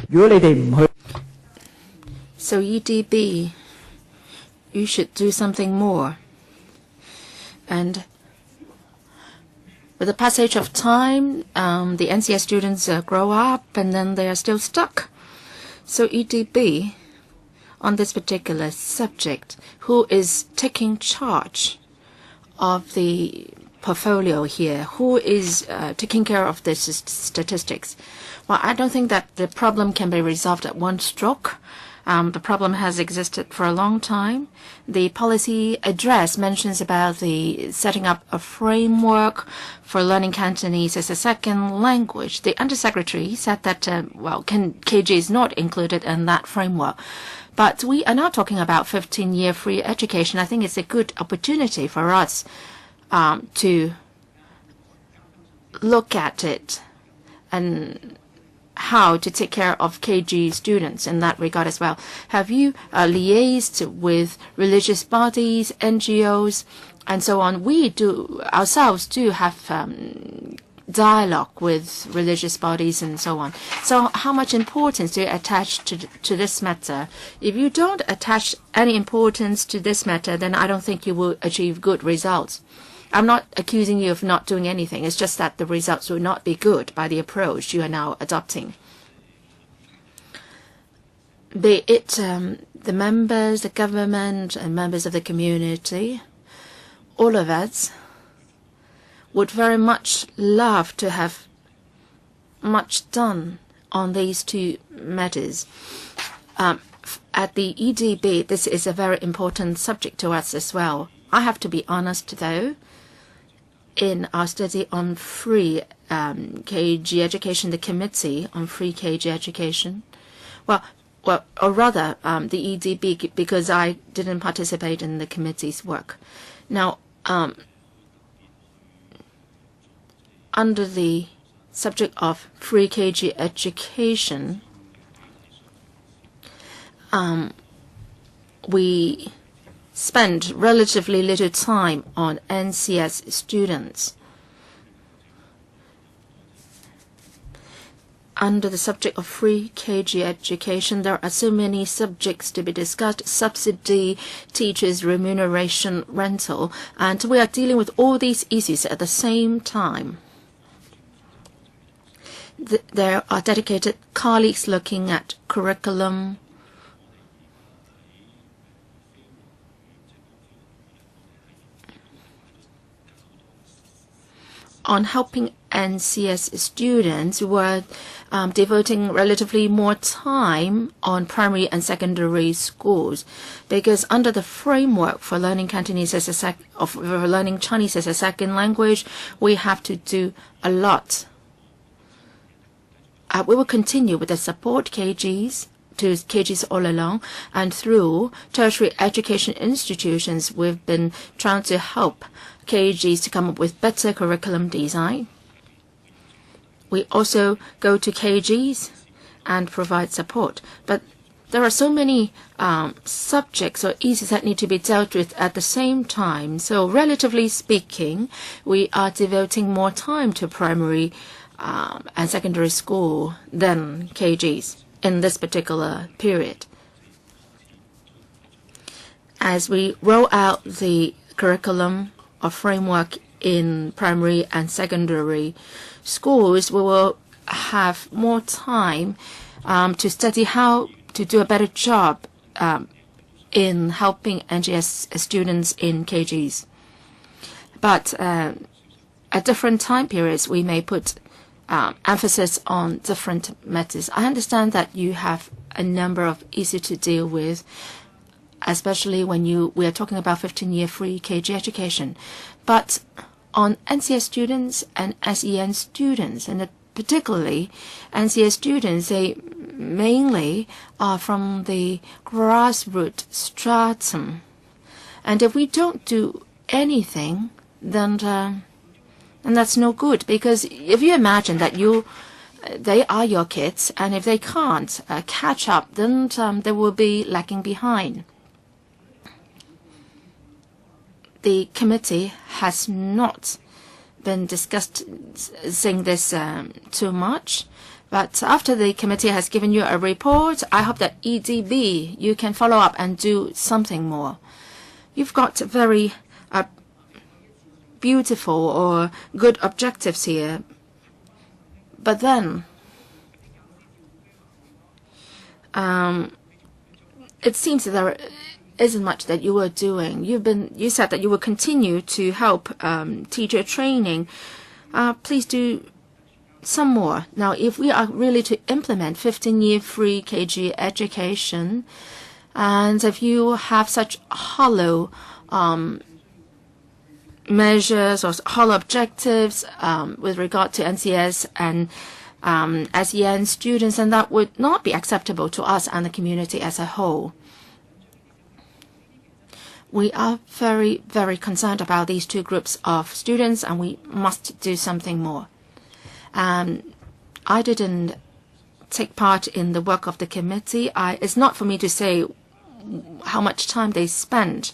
So EDB, you should do something more. And with the passage of time, the NCS students grow up and then they are still stuck. So EDB, on this particular subject, who is taking charge of the portfolio here? Who is taking care of the statistics? Well, I don't think that the problem can be resolved at one stroke. The problem has existed for a long time. The policy address mentions about the setting up a framework for learning Cantonese as a second language. The Undersecretary said that, KG is not included in that framework. But we are now talking about 15-year free education. I think it's a good opportunity for us to look at it and how to take care of KG students in that regard as well. Have you liaised with religious bodies, NGOs, and so on? We ourselves do have dialogue with religious bodies and so on. So how much importance do you attach to this matter? If you don't attach any importance to this matter, then I don't think you will achieve good results. I'm not accusing you of not doing anything. It's just that the results will not be good by the approach you are now adopting. Be it the members, the government, and members of the community, all of us would very much love to have much done on these two matters. At the EDB, this is a very important subject to us as well. I have to be honest, though. In our study on free KG education, the Committee on Free KG Education, or rather the EDB, because I didn't participate in the committee's work. Now, under the subject of free KG education, we spend relatively little time on NCS students. Under the subject of free KG education, there are so many subjects to be discussed: subsidy, teachers' remuneration, rental, and we are dealing with all these issues at the same time. There are dedicated colleagues looking at curriculum, on helping NCS students who are devoting relatively more time on primary and secondary schools, because under the framework for learning Cantonese as learning Chinese as a second language, we have to do a lot. We will continue with the support KGs to KGs all along, and through tertiary education institutions, we've been trying to help KGs to come up with better curriculum design. We also go to KGs and provide support. But there are so many subjects or issues that need to be dealt with at the same time. So relatively speaking, we are devoting more time to primary and secondary school than KGs in this particular period. As we roll out the curriculum or framework in primary and secondary schools, we will have more time to study how to do a better job in helping NGS students in KGs. But at different time periods, we may put emphasis on different methods. I understand that you have a number of issues to deal with, especially when we are talking about 15-year free KG education. But on NCS students and SEN students, and particularly NCS students, they mainly are from the grassroots stratum. And if we don't do anything, then that's no good. Because if you imagine that they are your kids, and if they can't catch up, then they will be lagging behind. The committee has not been discussing this too much, but after the committee has given you a report, I hope that EDB, you can follow up and do something more. You've got very beautiful or good objectives here, but then it seems that there isn't much that you were doing. You said that you will continue to help teacher training. Please do some more. Now, if we are really to implement 15-year free KG education, and if you have such hollow measures or hollow objectives with regard to NCS and SEN students, then that would not be acceptable to us and the community as a whole. We are very, very concerned about these two groups of students, and we must do something more. I didn't take part in the work of the committee. It's not for me to say how much time they spent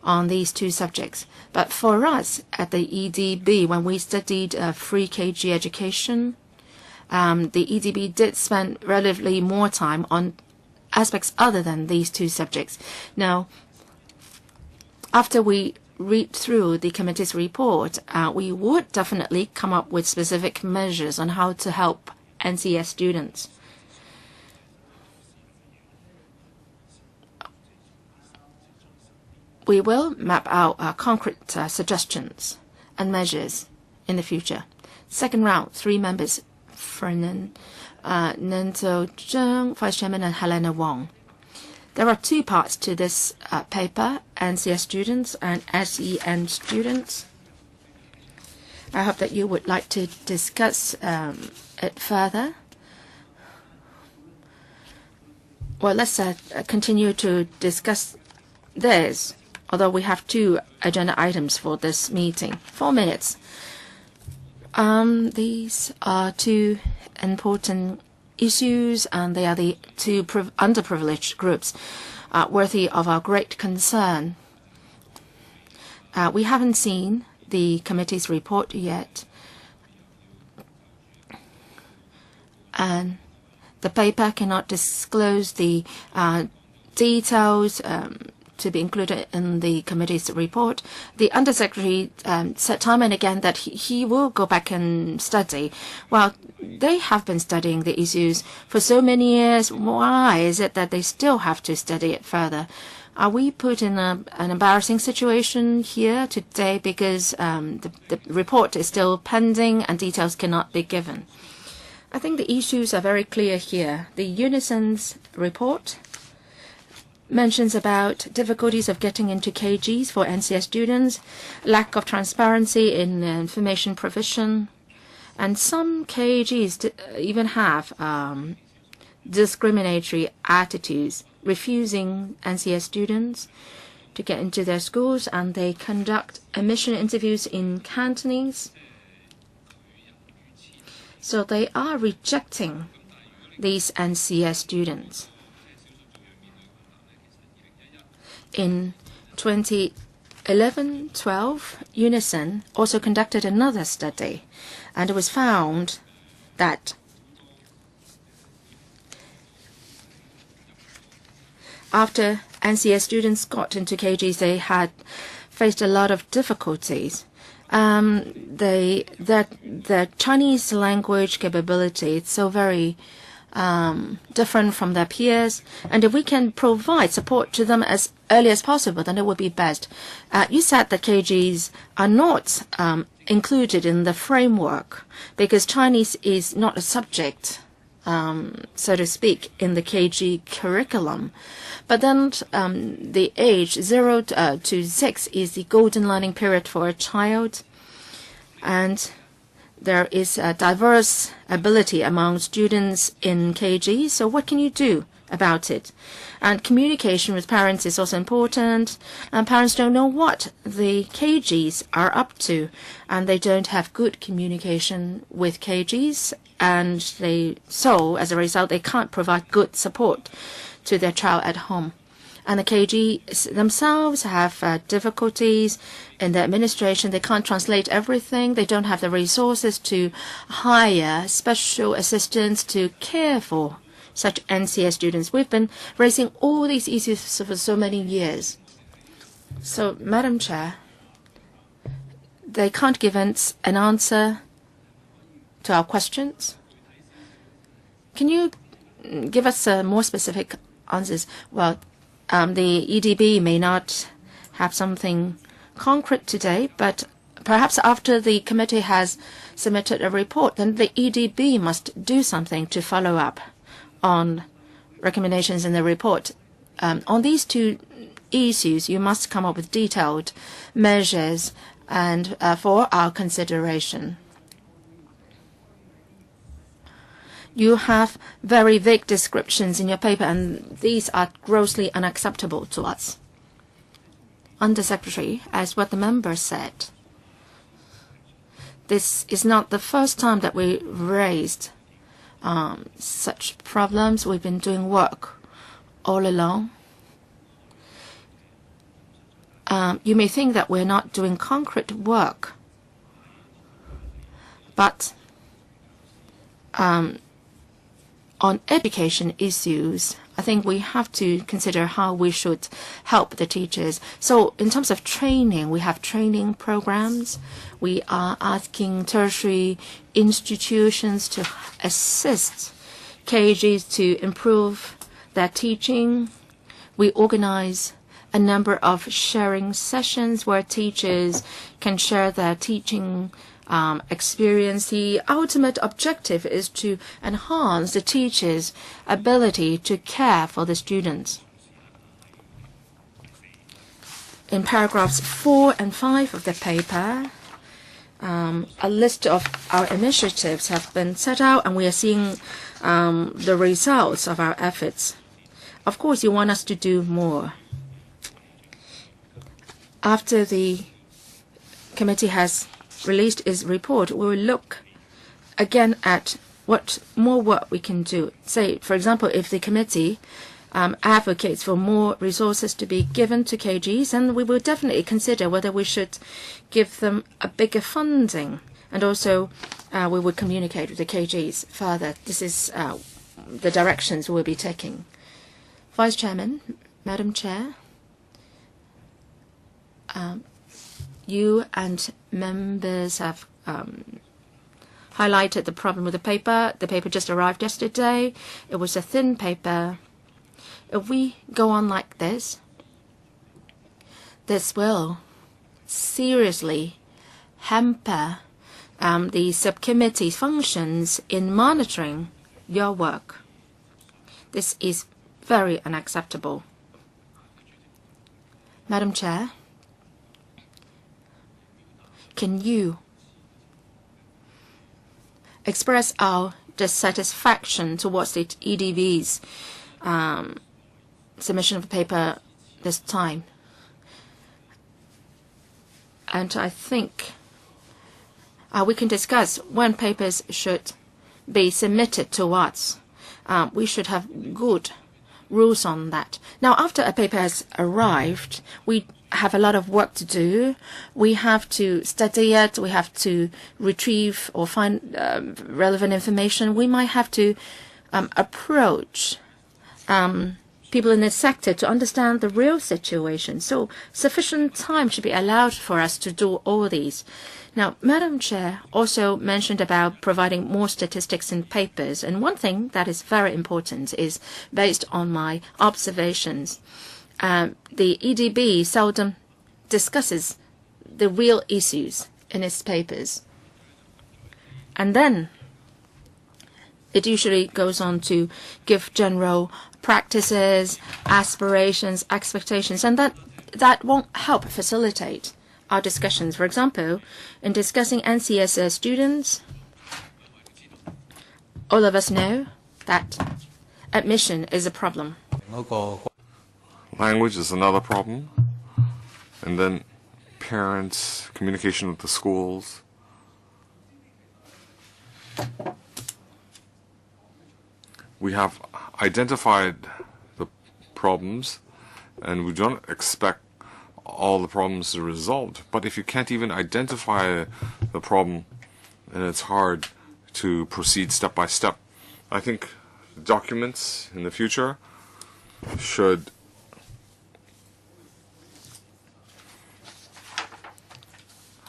on these two subjects. But for us at the EDB, when we studied free KG education, the EDB did spend relatively more time on aspects other than these two subjects. Now, after we read through the committee's report, we would definitely come up with specific measures on how to help NCS students. We will map out concrete suggestions and measures in the future. Second round, 3 members, Fernan, Nanto Zheng, Vice Chairman, and Helena Wong. There are 2 parts to this paper, NCS students and SEN students. I hope that you would like to discuss it further. Well, let's continue to discuss this, although we have 2 agenda items for this meeting. 4 minutes. These are 2 important issues, and they are the 2 underprivileged groups worthy of our great concern. We haven't seen the committee's report yet, and the paper cannot disclose the details to be included in the committee's report. The Undersecretary said time and again that he will go back and study. Well, they have been studying the issues for so many years. Why is it that they still have to study it further? Are we put in an embarrassing situation here today because the report is still pending and details cannot be given? I think the issues are very clear here. The Unison's report mentions about difficulties of getting into KGs for NCS students, lack of transparency in information provision, and some KGs even have discriminatory attitudes, refusing NCS students to get into their schools, and they conduct admission interviews in Cantonese. So they are rejecting these NCS students. In 2011-12, Unison also conducted another study, and it was found that after NCS students got into KGs, they had faced a lot of difficulties. The Chinese language capability is so very different from their peers, and if we can provide support to them as early as possible, then it would be best. You said that KGs are not included in the framework because Chinese is not a subject, so to speak, in the KG curriculum. But then the age 0 to 6 is the golden learning period for a child, and there is a diverse ability among students in KG. So what can you do about it? And communication with parents is also important. And parents don't know what the KGs are up to, and they don't have good communication with KGs, and so as a result, they can't provide good support to their child at home. And the KGs themselves have difficulties in the administration. They can't translate everything. They don't have the resources to hire special assistants to care for such NCS students. We've been raising all these issues for so many years. So, Madam Chair, they can't give us an answer to our questions. Can you give us more specific answers? Well, the EDB may not have something concrete today, but perhaps after the committee has submitted a report, then the EDB must do something to follow up on recommendations in the report. On these two issues, you must come up with detailed measures and for our consideration. You have very vague descriptions in your paper, and these are grossly unacceptable to us. Undersecretary, as what the member said, this is not the first time that we raised such problems. We've been doing work all along. You may think that we're not doing concrete work, but on education issues, I think we have to consider how we should help the teachers. So in terms of training, we have training programs. We are asking tertiary institutions to assist KGs to improve their teaching. We organize a number of sharing sessions where teachers can share their teaching experience. The ultimate objective is to enhance the teacher's ability to care for the students. In paragraphs 4 and 5 of the paper, a list of our initiatives have been set out, and we are seeing the results of our efforts. Of course, you want us to do more. After the committee has released its report, we will look again at what more work we can do. Say, for example, if the committee advocates for more resources to be given to KGs, then we will definitely consider whether we should give them a bigger funding. And also, we will communicate with the KGs further. This is the directions we'll be taking. Vice Chairman, Madam Chair, you and members have highlighted the problem with the paper. The paper just arrived yesterday. It was a thin paper. If we go on like this, this will seriously hamper the subcommittee's functions in monitoring your work. This is very unacceptable. Madam Chair, can you express our dissatisfaction towards the EDB's submission of the paper this time? And I think we can discuss when papers should be submitted to us. We should have good rules on that. Now, after a paper has arrived, we have a lot of work to do. We have to study it. We have to retrieve or find relevant information. We might have to approach people in the sector to understand the real situation. So sufficient time should be allowed for us to do all these. Now, Madam Chair also mentioned about providing more statistics in papers. And one thing that is very important is based on my observations. The EDB seldom discusses the real issues in its papers. And then it usually goes on to give general practices, aspirations, expectations, and that won't help facilitate our discussions. For example, in discussing NCS students, all of us know that admission is a problem. Language is another problem. And then parents, communication with the schools. We have identified the problems, and we don't expect all the problems to be resolved. But if you can't even identify the problem, then it's hard to proceed step by step. I think documents in the future should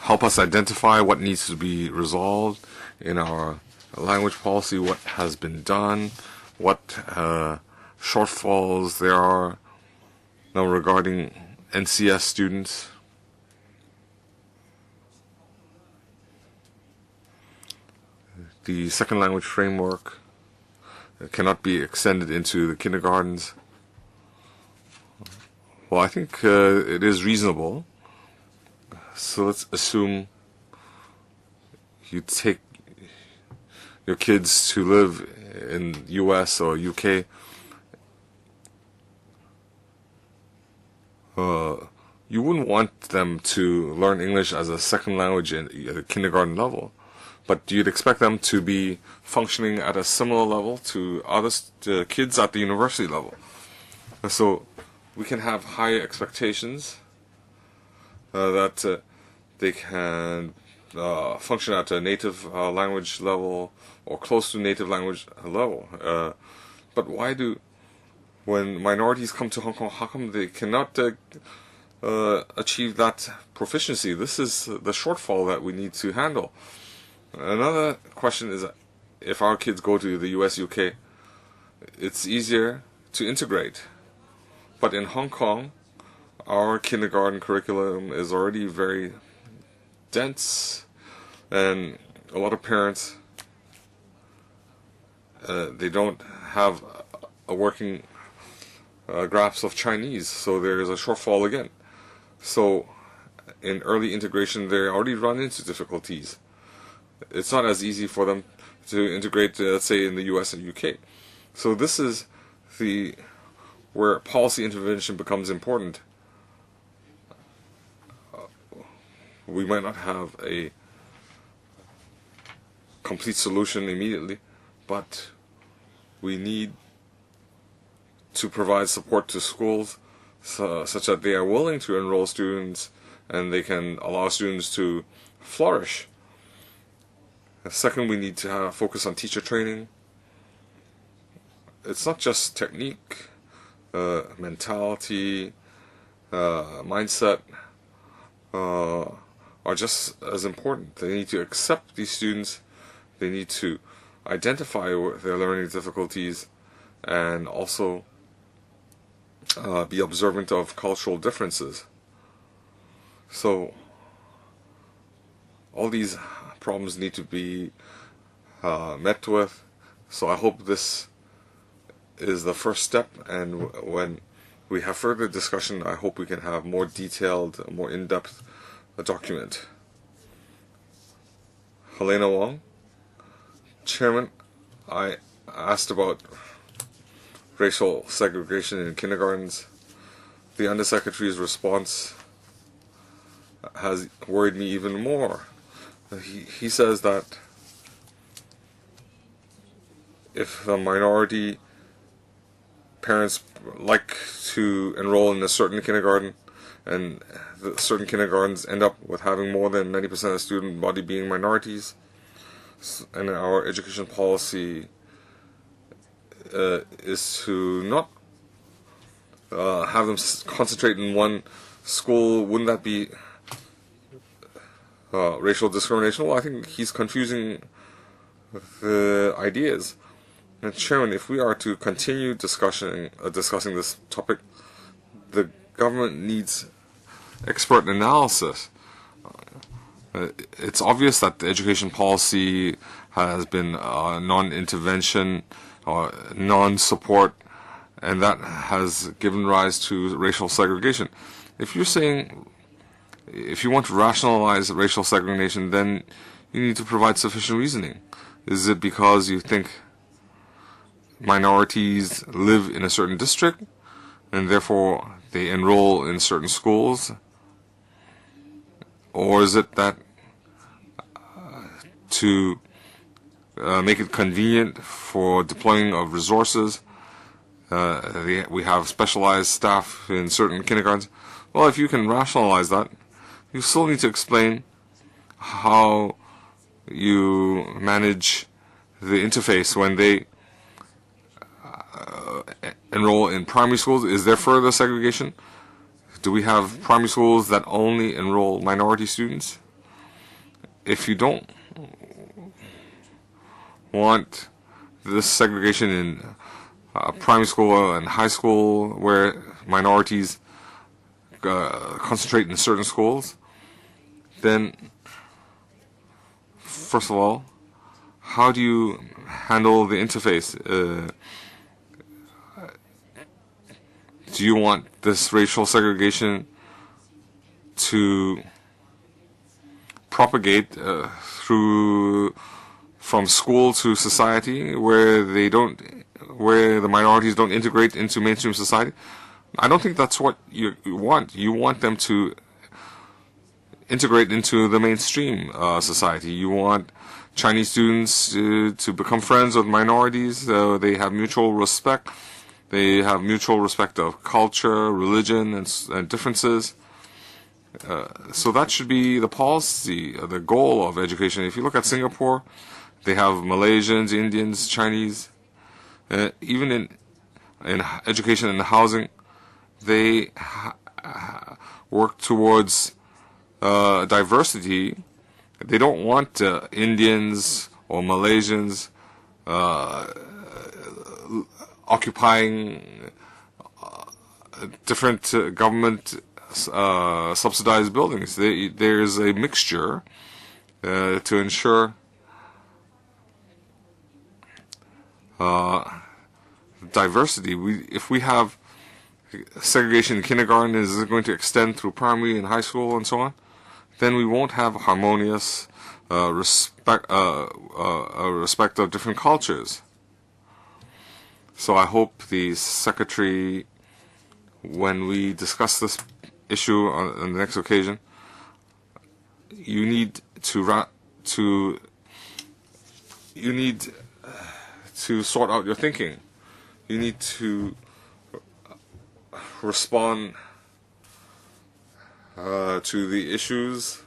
help us identify what needs to be resolved in our language policy, what has been done, what shortfalls there are. Now, regarding NCS students, the second language framework cannot be extended into the kindergartens. Well, I think it is reasonable. So let's assume you take your kids to live in US or UK. You wouldn't want them to learn English as a second language at the kindergarten level, but you'd expect them to be functioning at a similar level to other kids at the university level. So we can have high expectations that they can function at a native language level or close to native language level. But why when minorities come to Hong Kong, how come they cannot achieve that proficiency? This is the shortfall that we need to handle. Another question is, if our kids go to the US, UK, it's easier to integrate. But in Hong Kong, our kindergarten curriculum is already very dense, and a lot of parents, they don't have a working grasp of Chinese, so there is a shortfall again. So in early integration, they already run into difficulties. It's not as easy for them to integrate, let's say, in the US and UK. So this is where policy intervention becomes important. We might not have a complete solution immediately, but we need to provide support to schools such that they are willing to enroll students and they can allow students to flourish. Second, we need to focus on teacher training. It's not just technique, mentality, mindset are just as important. They need to accept these students. They need to identify their learning difficulties and also be observant of cultural differences. So all these problems need to be met with. So I hope this is the first step, and when we have further discussion, I hope we can have more detailed, more in-depth document. Helena Wong, Chairman, I asked about racial segregation in kindergartens. The Undersecretary's response has worried me even more. He says that if a minority parents like to enroll in a certain kindergarten, and certain kindergartens end up with having more than 90% of the student body being minorities. And our education policy is to not have them concentrate in one school. Wouldn't that be racial discrimination? Well, I think he's confusing the ideas. And Chairman, if we are to continue discussing this topic, the government needs expert analysis. It's obvious that the education policy has been non-intervention or non-support, and that has given rise to racial segregation. If you're saying, if you want to rationalize racial segregation, then you need to provide sufficient reasoning. Is it because you think minorities live in a certain district and therefore they enroll in certain schools? Or is it that to make it convenient for deploying of resources, we have specialized staff in certain kindergartens? Well, if you can rationalize that, you still need to explain how you manage the interface when they enroll in primary schools. Is there further segregation? Do we have primary schools that only enroll minority students? If you don't want this segregation in primary school and high school where minorities concentrate in certain schools, then first of all, how do you handle the interface? Do you want this racial segregation to propagate from school to society, where the minorities don't integrate into mainstream society? I don't think that's what you want. You want them to integrate into the mainstream society. You want Chinese students to become friends with minorities. They have mutual respect. They have mutual respect of culture, religion, and differences. So that should be the policy, the goal of education. If you look at Singapore, they have Malaysians, Indians, Chinese. Even in education and housing, they work towards diversity. They don't want Indians or Malaysians occupying different government subsidized buildings. There's a mixture to ensure diversity. If we have segregation in kindergarten, is it going to extend through primary and high school and so on? Then we won't have harmonious respect of different cultures. So I hope the Secretary, when we discuss this issue on the next occasion, you need to sort out your thinking. You need to respond to the issues.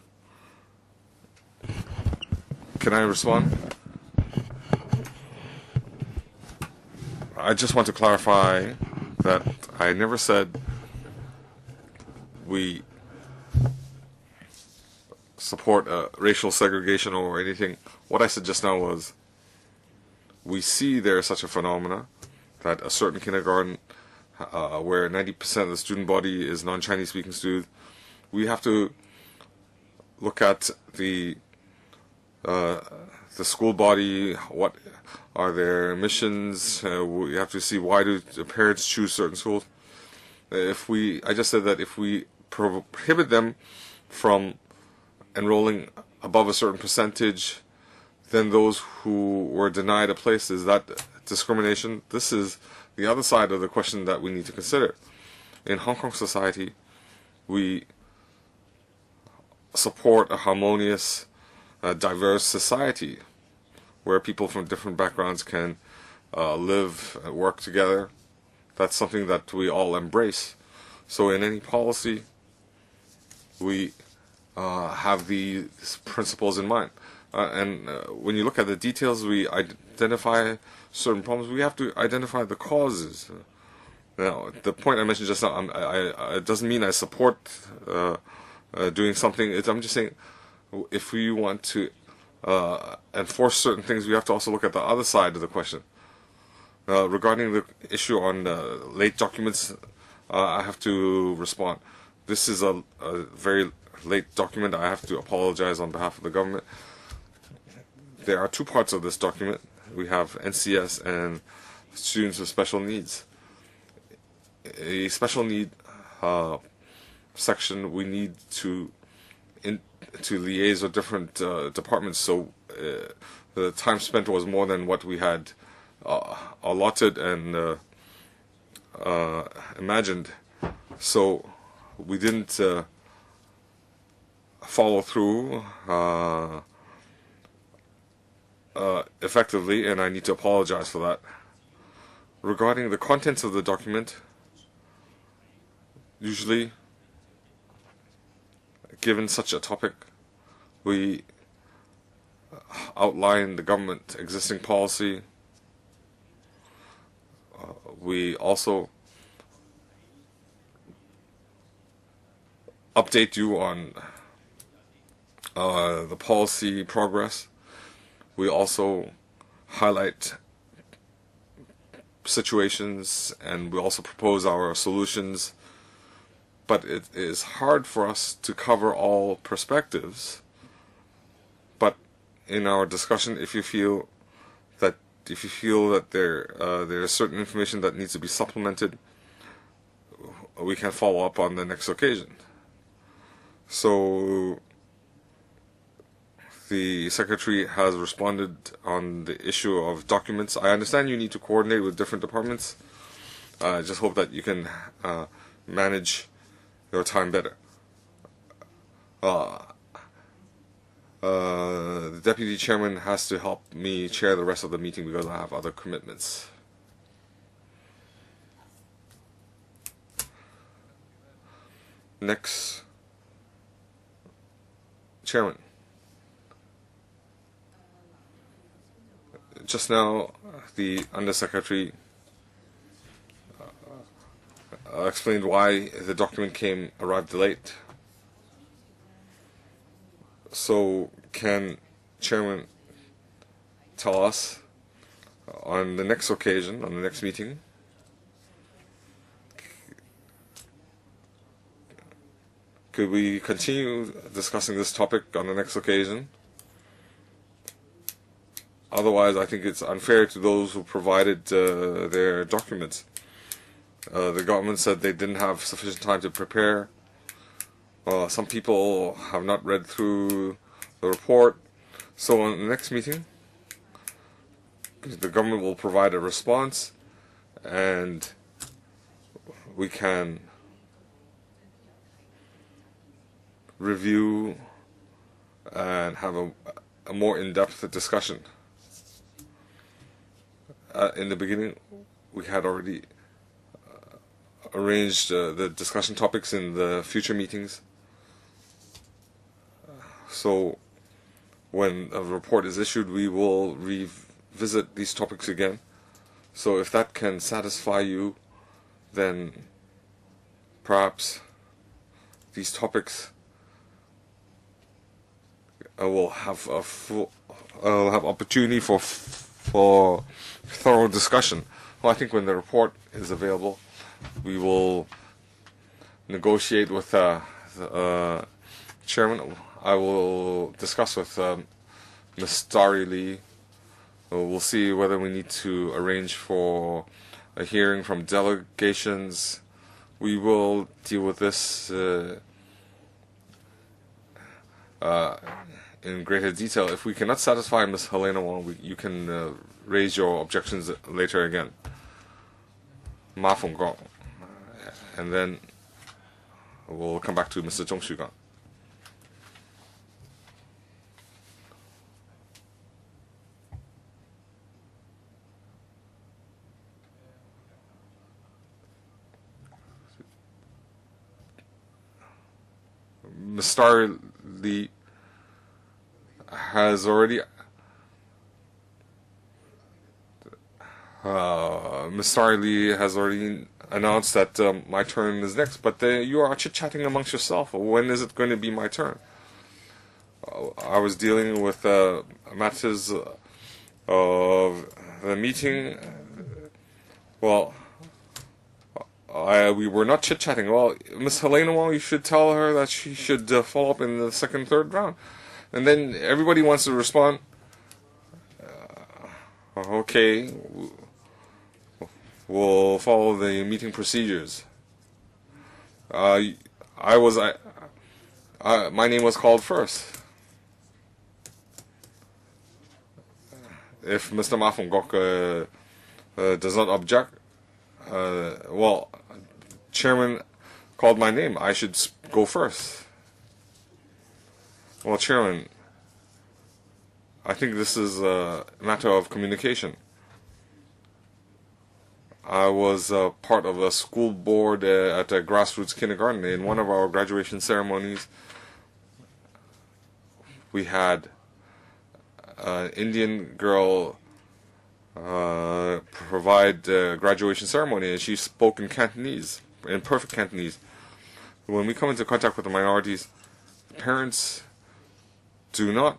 Can I respond? I just want to clarify that I never said we support racial segregation or anything. What I said just now was we see there is such a phenomena that a certain kindergarten where 90% of the student body is non-Chinese speaking students, we have to look at the school body. What are their missions? We have to see why do the parents choose certain schools. I just said that if we prohibit them from enrolling above a certain percentage, then those who were denied a place, is that discrimination? This is the other side of the question that we need to consider. In Hong Kong society, we support a harmonious, diverse society where people from different backgrounds can live and work together That's something that we all embrace. So in any policy, we have these principles in mind. And when you look at the details, we identify certain problems. We have to identify the causes. Now, the point I mentioned just now, it doesn't mean I support doing something. I'm just saying, if we want to enforce certain things, we have to also look at the other side of the question. Regarding the issue on late documents, I have to respond. This is a very late document. I have to apologize on behalf of the government. There are two parts of this document. We have NCS and students with special needs. A special need section, we need to liaise with different departments, so the time spent was more than what we had allotted and imagined. So we didn't follow through effectively, and I need to apologize for that. Regarding the contents of the document, usually, given such a topic, we outline the government existing policy. We also update you on the policy progress. We also highlight situations, and we also propose our solutions. But it is hard for us to cover all perspectives. But in our discussion, if you feel that there is certain information that needs to be supplemented, we can follow up on the next occasion. So the Secretary has responded on the issue of documents. I understand you need to coordinate with different departments. I just hope that you can manage your time better. The Deputy Chairman has to help me chair the rest of the meeting because I have other commitments. Next, Chairman. Just now, the Undersecretary explained why the document arrived late. So, can Chairman tell us on the next occasion, on the next meeting, could we continue discussing this topic on the next occasion? Otherwise, I think it's unfair to those who provided their documents. The government said they didn't have sufficient time to prepare. Some people have not read through the report. So on the next meeting, the government will provide a response, and we can review and have a more in-depth discussion. In the beginning, we had already arranged the discussion topics in the future meetings. So when a report is issued, we will revisit these topics again. So if that can satisfy you, then perhaps these topics will have opportunity for thorough discussion. Well, I think when the report is available, we will negotiate with the chairman. I will discuss with Ms. Starry Lee. We'll see whether we need to arrange for a hearing from delegations. We will deal with this in greater detail. If we cannot satisfy Ms. Helena Wong, you can raise your objections later again. Ma Feng Gong. And then we'll come back to Mr. Zhong Xugang. Mr. Lee has already announced that my turn is next, but you are chit-chatting amongst yourself. When is it going to be my turn? I was dealing with matters of the meeting. Well, we were not chit-chatting. Well, Miss Helena Wong, you should tell her that she should follow up in the second, third round. And then everybody wants to respond. Okay, we'll follow the meeting procedures. My name was called first. If Mr. Ma Fong-gok does not object, well, Chairman called my name. I should go first. Well, Chairman, I think this is a matter of communication. I was part of a school board at a grassroots kindergarten. In one of our graduation ceremonies, we had an Indian girl provide graduation ceremony, and she spoke in Cantonese, in perfect Cantonese. When we come into contact with the minorities, parents do not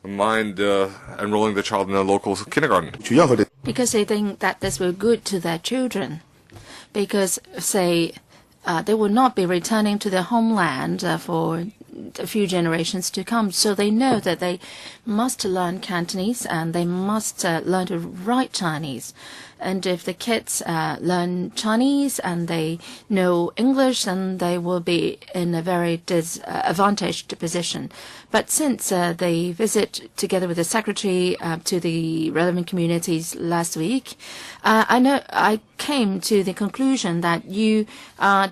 mind enrolling the child in a local kindergarten. Because they think that this will be good to their children. Because, say, they will not be returning to their homeland for a few generations to come. So they know that they must learn Cantonese and they must learn to write Chinese. And if the kids learn Chinese and they know English, then they will be in a very disadvantaged position. But since they visit together with the secretary to the relevant communities last week, I came to the conclusion that you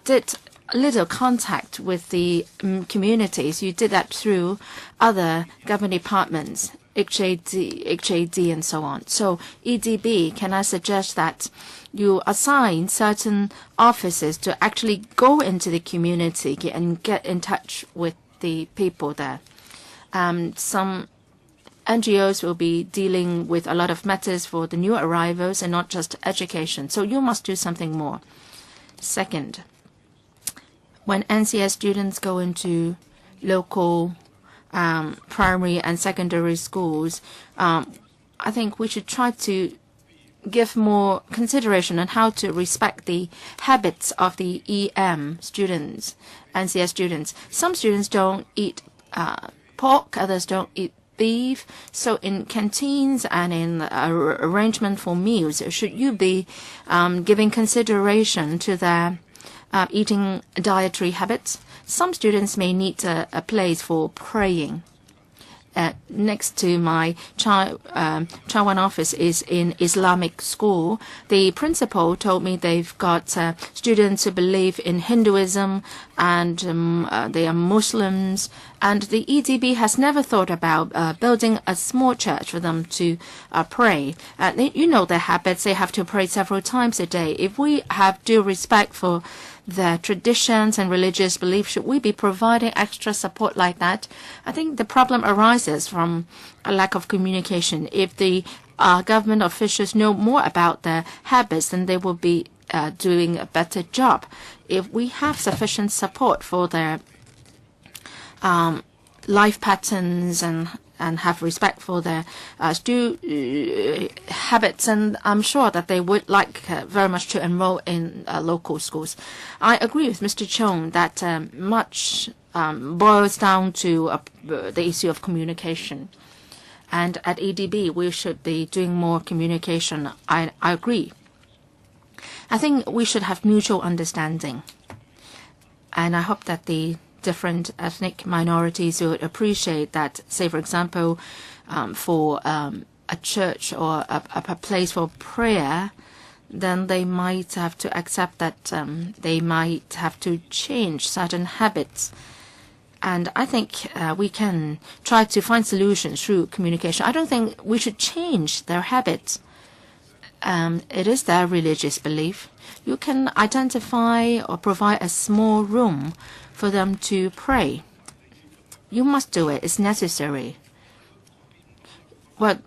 did little contact with the communities. You did that through other government departments, HAD and so on. So EDB, can I suggest that you assign certain officers to actually go into the community and get in touch with the people there? Some NGOs will be dealing with a lot of matters for the new arrivals and not just education. So you must do something more. Second, when NCS students go into local primary and secondary schools, I think we should try to give more consideration on how to respect the habits of the EM students, NCS students. Some students don't eat pork, others don't eat beef. So in canteens and in arrangement for meals, should you be giving consideration to their eating dietary habits? Some students may need a place for praying. Next to my Taiwan office is in Islamic school. The principal told me they've got students who believe in Hinduism and they are Muslims. And the EDB has never thought about building a small church for them to pray. You know their habits. They have to pray several times a day. If we have due respect for their traditions and religious beliefs, should we be providing extra support like that? I think the problem arises from a lack of communication. If the government officials know more about their habits, then they will be doing a better job. If we have sufficient support for their life patterns and have respect for their habits, and I'm sure that they would like very much to enroll in local schools. I agree with Mr. Chung that much boils down to the issue of communication. And at EDB, we should be doing more communication. I agree. I think we should have mutual understanding. And I hope that the different ethnic minorities would appreciate that, say, for example, for a church or a place for prayer, then they might have to accept that they might have to change certain habits. And I think we can try to find solutions through communication. I don't think we should change their habits. It is their religious belief. You can identify or provide a small room for them to pray. You must do it. It's necessary. Well,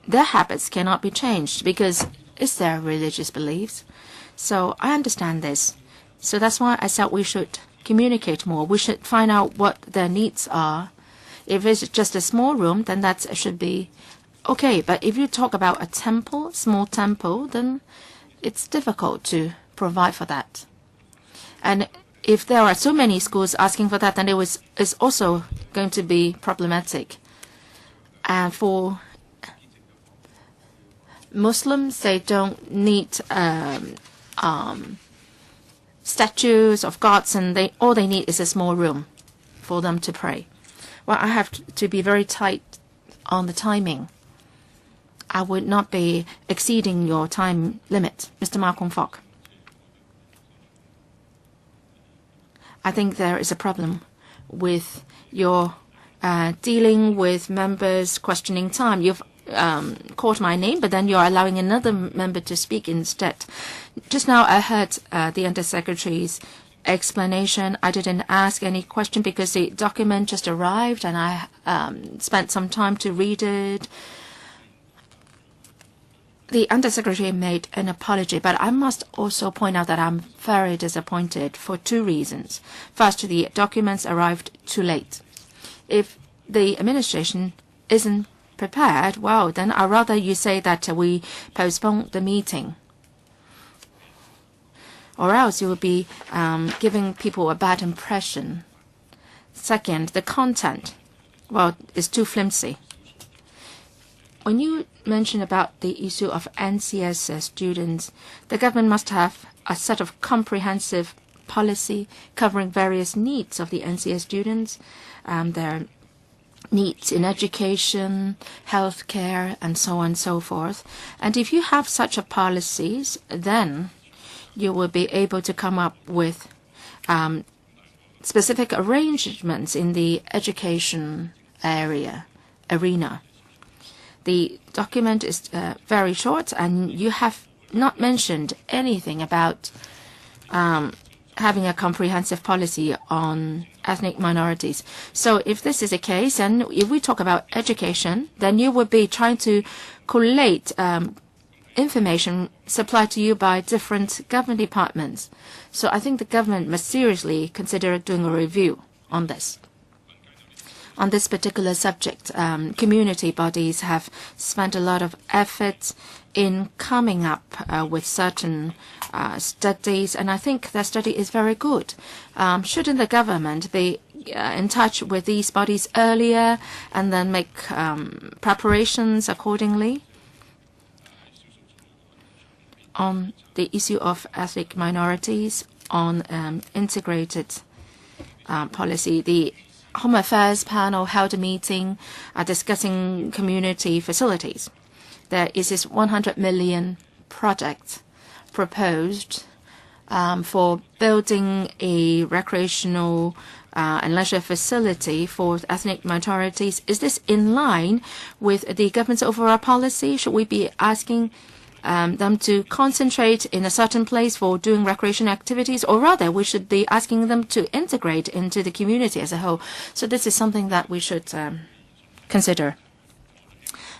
their habits cannot be changed because it's their religious beliefs. So I understand this. So that's why I said we should communicate more. We should find out what their needs are. If it's just a small room, then that should be okay. But if you talk about a temple, small temple, then it's difficult to provide for that. And if there are so many schools asking for that, then it's also going to be problematic. And for Muslims, they don't need statues of gods, and all they need is a small room for them to pray. Well, I have to be very tight on the timing. I would not be exceeding your time limit, Mr. Ma Kung-fok. I think there is a problem with your dealing with members questioning time. You've called my name, but then you're allowing another member to speak instead. Just now I heard the Undersecretary's explanation. I didn't ask any question because the document just arrived and I spent some time to read it. The Undersecretary made an apology, but I must also point out that I'm very disappointed for two reasons. First, the documents arrived too late. If the administration isn't prepared, well, then I'd rather you say that we postpone the meeting. Or else you will be giving people a bad impression. Second, the content, well, is too flimsy. When you mention about the issue of NCS students, the government must have a set of comprehensive policy covering various needs of the NCS students, their needs in education, healthcare, and so on and so forth. And if you have such a policies, then you will be able to come up with specific arrangements in the education arena. The document is very short, and you have not mentioned anything about having a comprehensive policy on ethnic minorities. So if this is the case, and if we talk about education, then you would be trying to collate information supplied to you by different government departments. So I think the government must seriously consider doing a review on this. On this particular subject, community bodies have spent a lot of effort in coming up with certain studies, and I think that study is very good. Shouldn't the government be in touch with these bodies earlier and then make preparations accordingly? On the issue of ethnic minorities, on integrated policy, the Home Affairs panel held a meeting discussing community facilities. There is this 100 million project proposed for building a recreational and leisure facility for ethnic minorities. Is this in line with the government's overall policy? Should we be asking them to concentrate in a certain place for doing recreation activities, or rather we should be asking them to integrate into the community as a whole? So this is something that we should consider.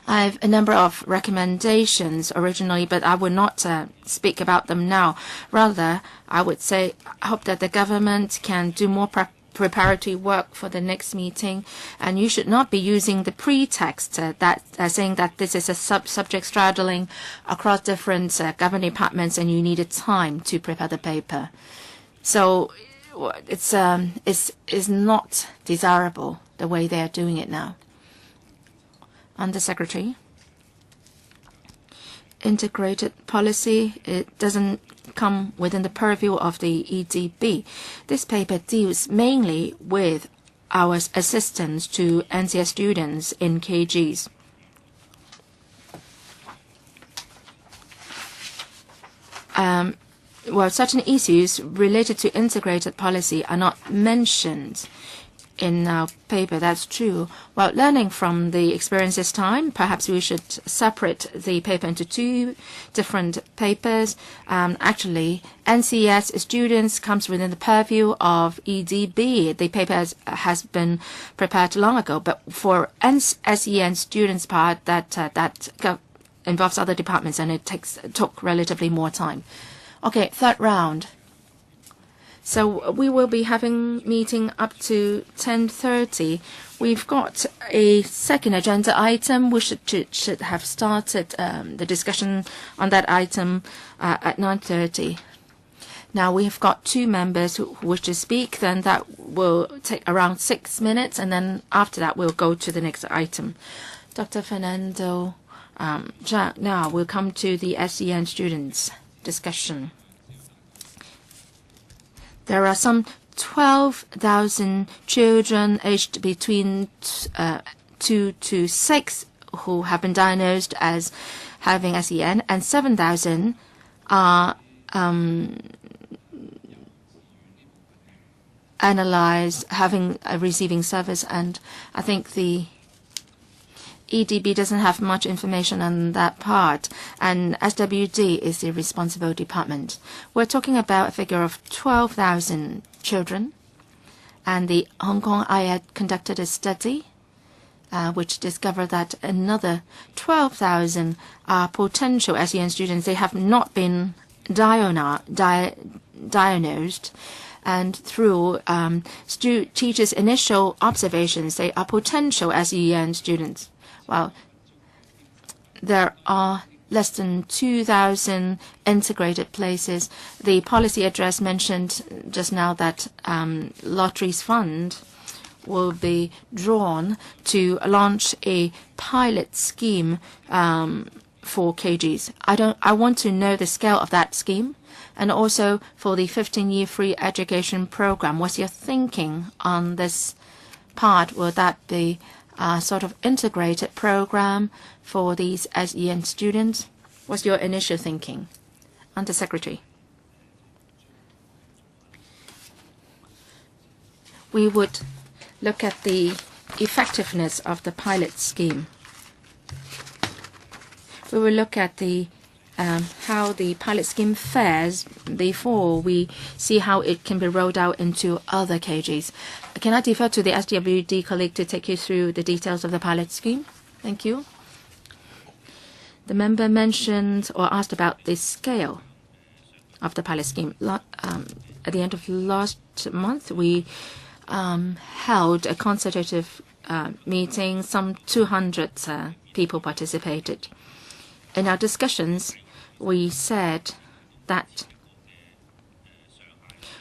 I have a number of recommendations originally, but I will not speak about them now. Rather, I would say I hope that the government can do more preparatory work for the next meeting, and you should not be using the pretext that saying that this is a subject straddling across different government departments and you needed time to prepare the paper. So it's not desirable the way they are doing it now. Undersecretary, integrated policy, it doesn't come within the purview of the EDB. This paper deals mainly with our assistance to NCS students in KGs. Well, certain issues related to integrated policy are not mentioned in our paper. That's true. Well, learning from the experience this time, perhaps we should separate the paper into two different papers. Actually, NCS students comes within the purview of EDB. The paper has been prepared long ago, but for SEN students part, that involves other departments, and it took relatively more time. Okay, third round. So we will be having meeting up to 10:30. We've got a second agenda item. We should have started the discussion on that item at 9:30. Now we've got two members who wish to speak. Then that will take around 6 minutes, and then after that we'll go to the next item. Dr. Fernando Zhang, now we'll come to the SEN students discussion. There are some 12,000 children aged between 2 to 6 who have been diagnosed as having SEN, and 7,000 are analyzed having receiving service, and I think the EDB doesn't have much information on that part, and SWD is the responsible department. We're talking about a figure of 12,000 children, and the Hong Kong IED conducted a study which discovered that another 12,000 are potential SEN students. They have not been diagnosed, and through teachers' initial observations, they are potential SEN students. Well, there are less than 2,000 integrated places. The policy address mentioned just now that lotteries fund will be drawn to launch a pilot scheme for KGs. I want to know the scale of that scheme, and also for the 15-year free education program. What's your thinking on this part? Will that be sort of integrated program for these SEN students? What's your initial thinking? Undersecretary. We would look at the effectiveness of the pilot scheme. We will look at the how the pilot scheme fares before we see how it can be rolled out into other KGs. Can I defer to the SWD colleague to take you through the details of the pilot scheme? Thank you. The member mentioned or asked about the scale of the pilot scheme. At the end of last month, we held a consultative meeting. Some 200 people participated. In our discussions, we said that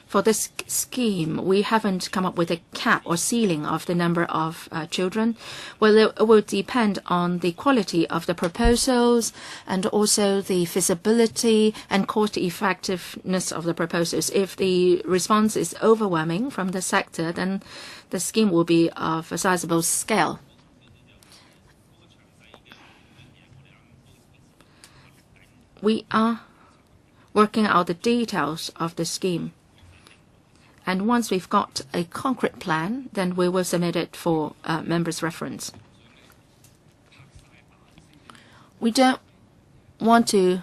for this scheme, we haven't come up with a cap or ceiling of the number of children. Well, it will depend on the quality of the proposals and also the feasibility and cost effectiveness of the proposals. If the response is overwhelming from the sector, then the scheme will be of a sizable scale. We are working out the details of the scheme. And once we've got a concrete plan, then we will submit it for members' reference. We don't want you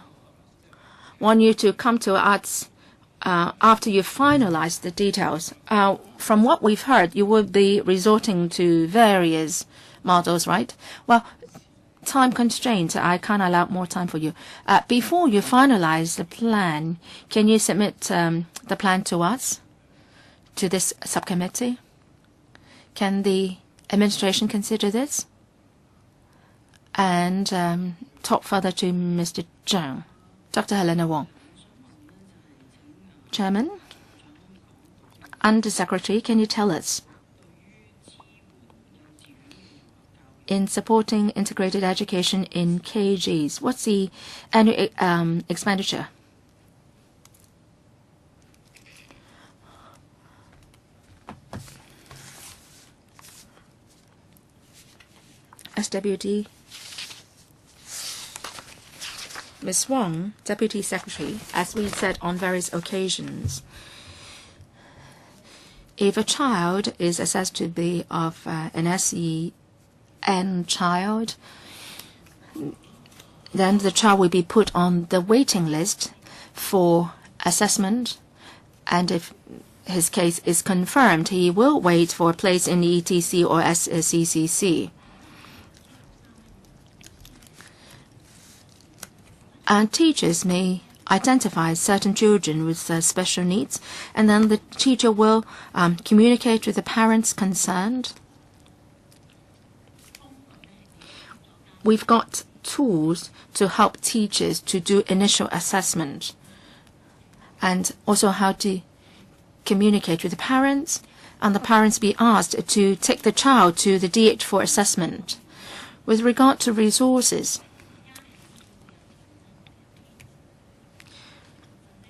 to come to us after you finalize the details. From what we've heard, you will be resorting to various models, right? Well, time constraints, I can't allow more time for you. Before you finalize the plan, can you submit the plan to us, to this subcommittee? Can the administration consider this? And talk further to Mr. Zhang. Dr. Helena Wong. Chairman, Undersecretary, can you tell us, in supporting integrated education in KGs, what's the annual expenditure? SWD. Ms. Wong, Deputy Secretary, as we said on various occasions, If a child is assessed to be of an SEN child, then the child will be put on the waiting list for assessment, and if his case is confirmed, he will wait for a place in ETC or SCCC. And teachers may identify certain children with special needs, and then the teacher will communicate with the parents concerned. We've got tools to help teachers to do initial assessment, and also how to communicate with the parents, and the parents be asked to take the child to the DH for assessment. With regard to resources,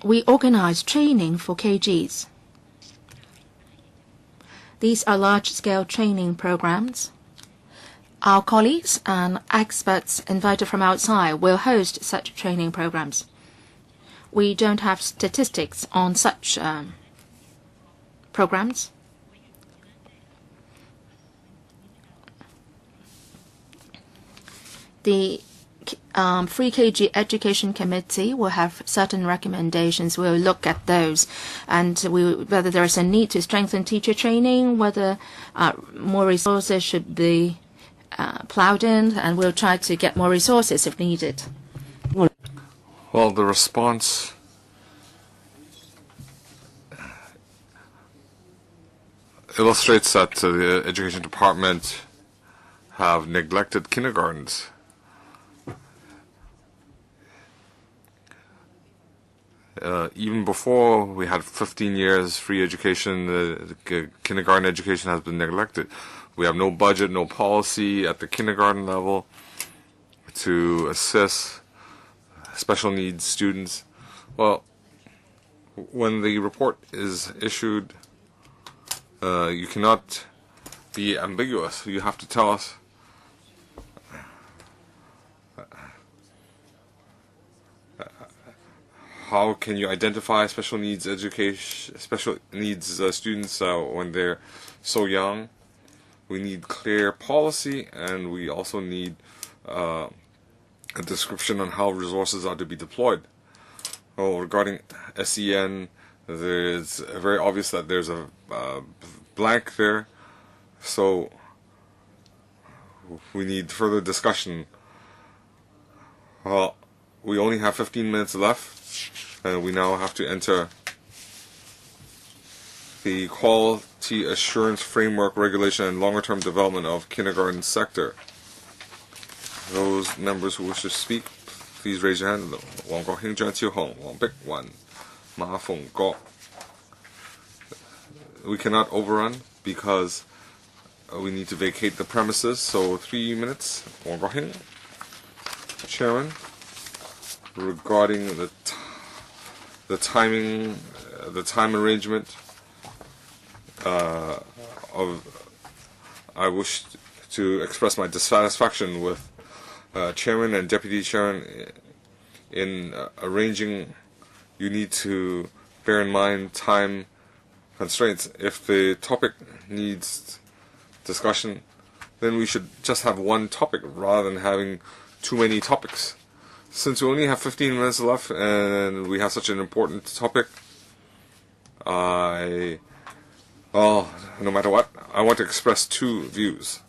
we organize training for KGs. These are large-scale training programs. Our colleagues and experts invited from outside will host such training programs. We don't have statistics on such programs. The Free KG Education Committee will have certain recommendations. We'll look at those, and whether there is a need to strengthen teacher training, whether more resources should be plowed in, and we'll try to get more resources if needed. Well, the response illustrates that the Education Department have neglected kindergartens. Even before we had 15 years free education, the kindergarten education has been neglected. We have no budget, no policy at the kindergarten level to assist special needs students. Well, when the report is issued, you cannot be ambiguous. You have to tell us how can you identify special needs students when they're so young. We need clear policy, and we also need a description on how resources are to be deployed. Well, regarding SEN, it's very obvious that there's a blank there, so we need further discussion. Well, we only have 15 minutes left, and we now have to enter the Quality Assurance Framework Regulation and Longer-Term Development of Kindergarten Sector. Those members who wish to speak, please raise your hand. Wang Guohing, Zhang Qiuhong, Wang Bicwan, Ma Fengguo. We cannot overrun because we need to vacate the premises, so 3 minutes. Wang Guohing. Chairman, regarding the timing, the time arrangement, I wish to express my dissatisfaction with Chairman and Deputy Chairman in arranging. You need to bear in mind time constraints. If the topic needs discussion, then we should just have one topic rather than having too many topics. Since we only have 15 minutes left and we have such an important topic, no matter what, I want to express two views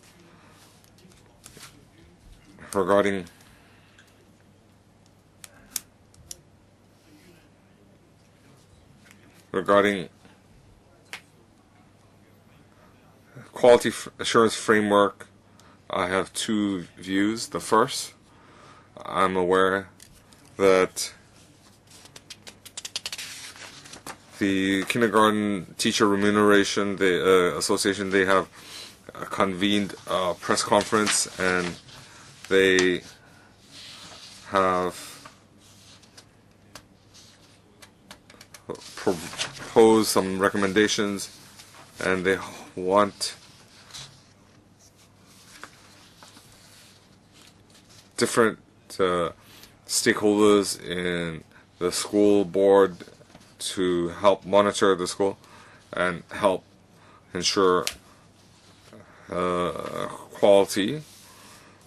regarding quality assurance framework. I have two views. The first, I'm aware that the Kindergarten Teacher Remuneration Association, they have convened a press conference, and they have proposed some recommendations, and they want different stakeholders in the school board to help monitor the school and help ensure quality.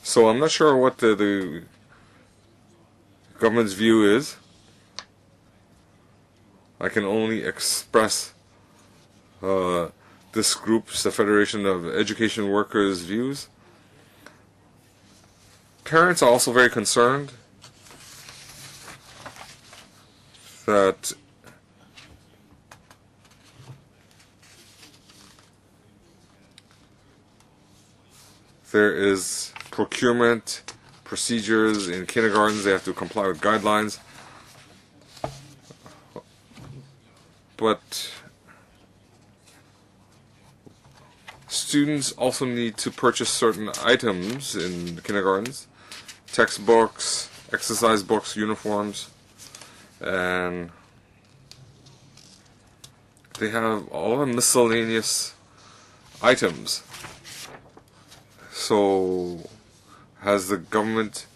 So I'm not sure what the government's view is. I can only express this group's, the Federation of Education Workers' views. Parents are also very concerned that there is procurement procedures in kindergartens. They have to comply with guidelines. But students also need to purchase certain items in kindergartens: textbooks, exercise books, uniforms, and they have all the miscellaneous items. So, has the government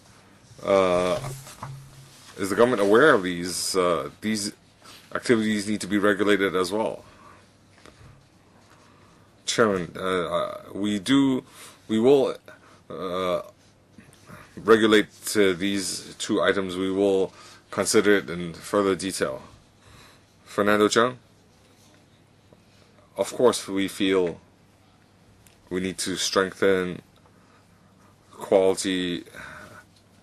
is the government aware of these? These activities need to be regulated as well. Chairman, we will regulate these two items. We will consider it in further detail. Fernando Chung, of course we feel we need to strengthen quality.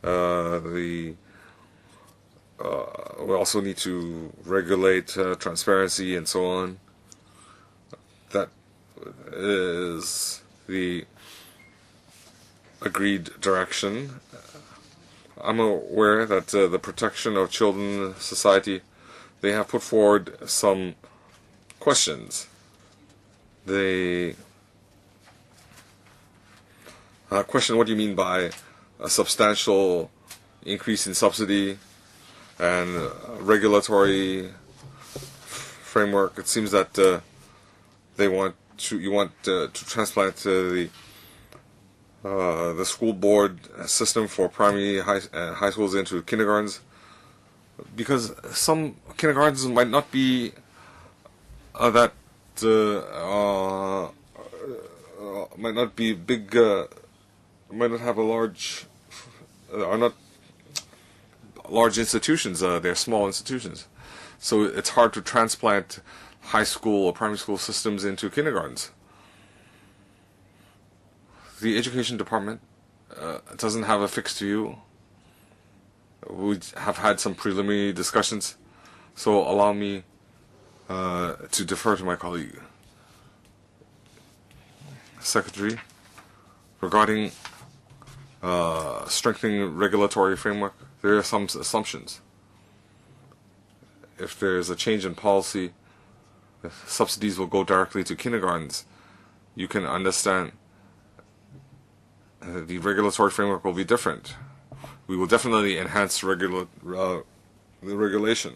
We also need to regulate transparency and so on. That is the agreed direction. I'm aware that the Protection of Children Society, they have put forward some questions. They question, what do you mean by a substantial increase in subsidy and regulatory framework? It seems that you want to transplant the school board system for primary high schools into kindergartens, because some kindergartens might not be might not be big, might not have are not large institutions. They're small institutions, so it's hard to transplant high school or primary school systems into kindergartens. The education department doesn't have a fixed view. We have had some preliminary discussions, so allow me to defer to my colleague. Secretary, regarding strengthening regulatory framework, there are some assumptions. If there is a change in policy, subsidies will go directly to kindergartens. You can understand the regulatory framework will be different. We will definitely enhance the regulation.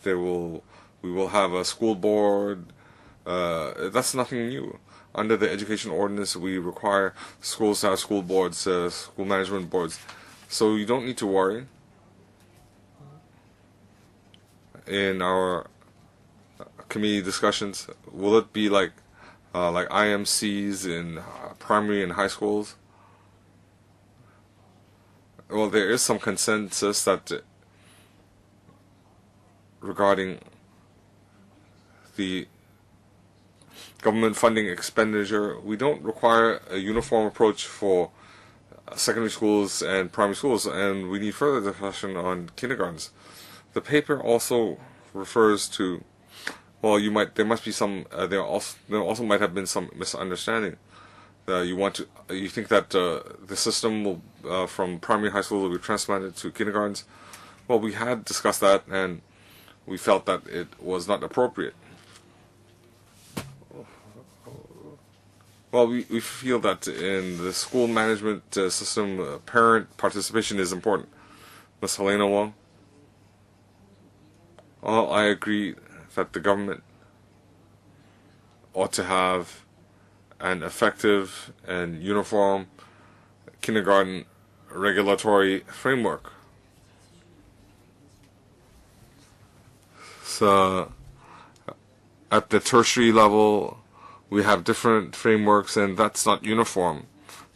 We will have a school board. That's nothing new. Under the education ordinance, we require schools to have school boards, school management boards. So you don't need to worry. In our committee discussions, will it be like IMCs in primary and high schools? Well, there is some consensus that regarding the government funding expenditure, we don't require a uniform approach for secondary schools and primary schools, and we need further discussion on kindergartens. The paper also refers to, well, there must be some, there also might have been some misunderstanding. You think that the system will, from primary high school will be transplanted to kindergartens. Well, we had discussed that, and we felt that it was not appropriate. Well, we feel that in the school management system, parent participation is important. Ms. Helena Wong? Well, I agree that the government ought to have an effective and uniform kindergarten regulatory framework. So at the tertiary level, we have different frameworks, and that's not uniform.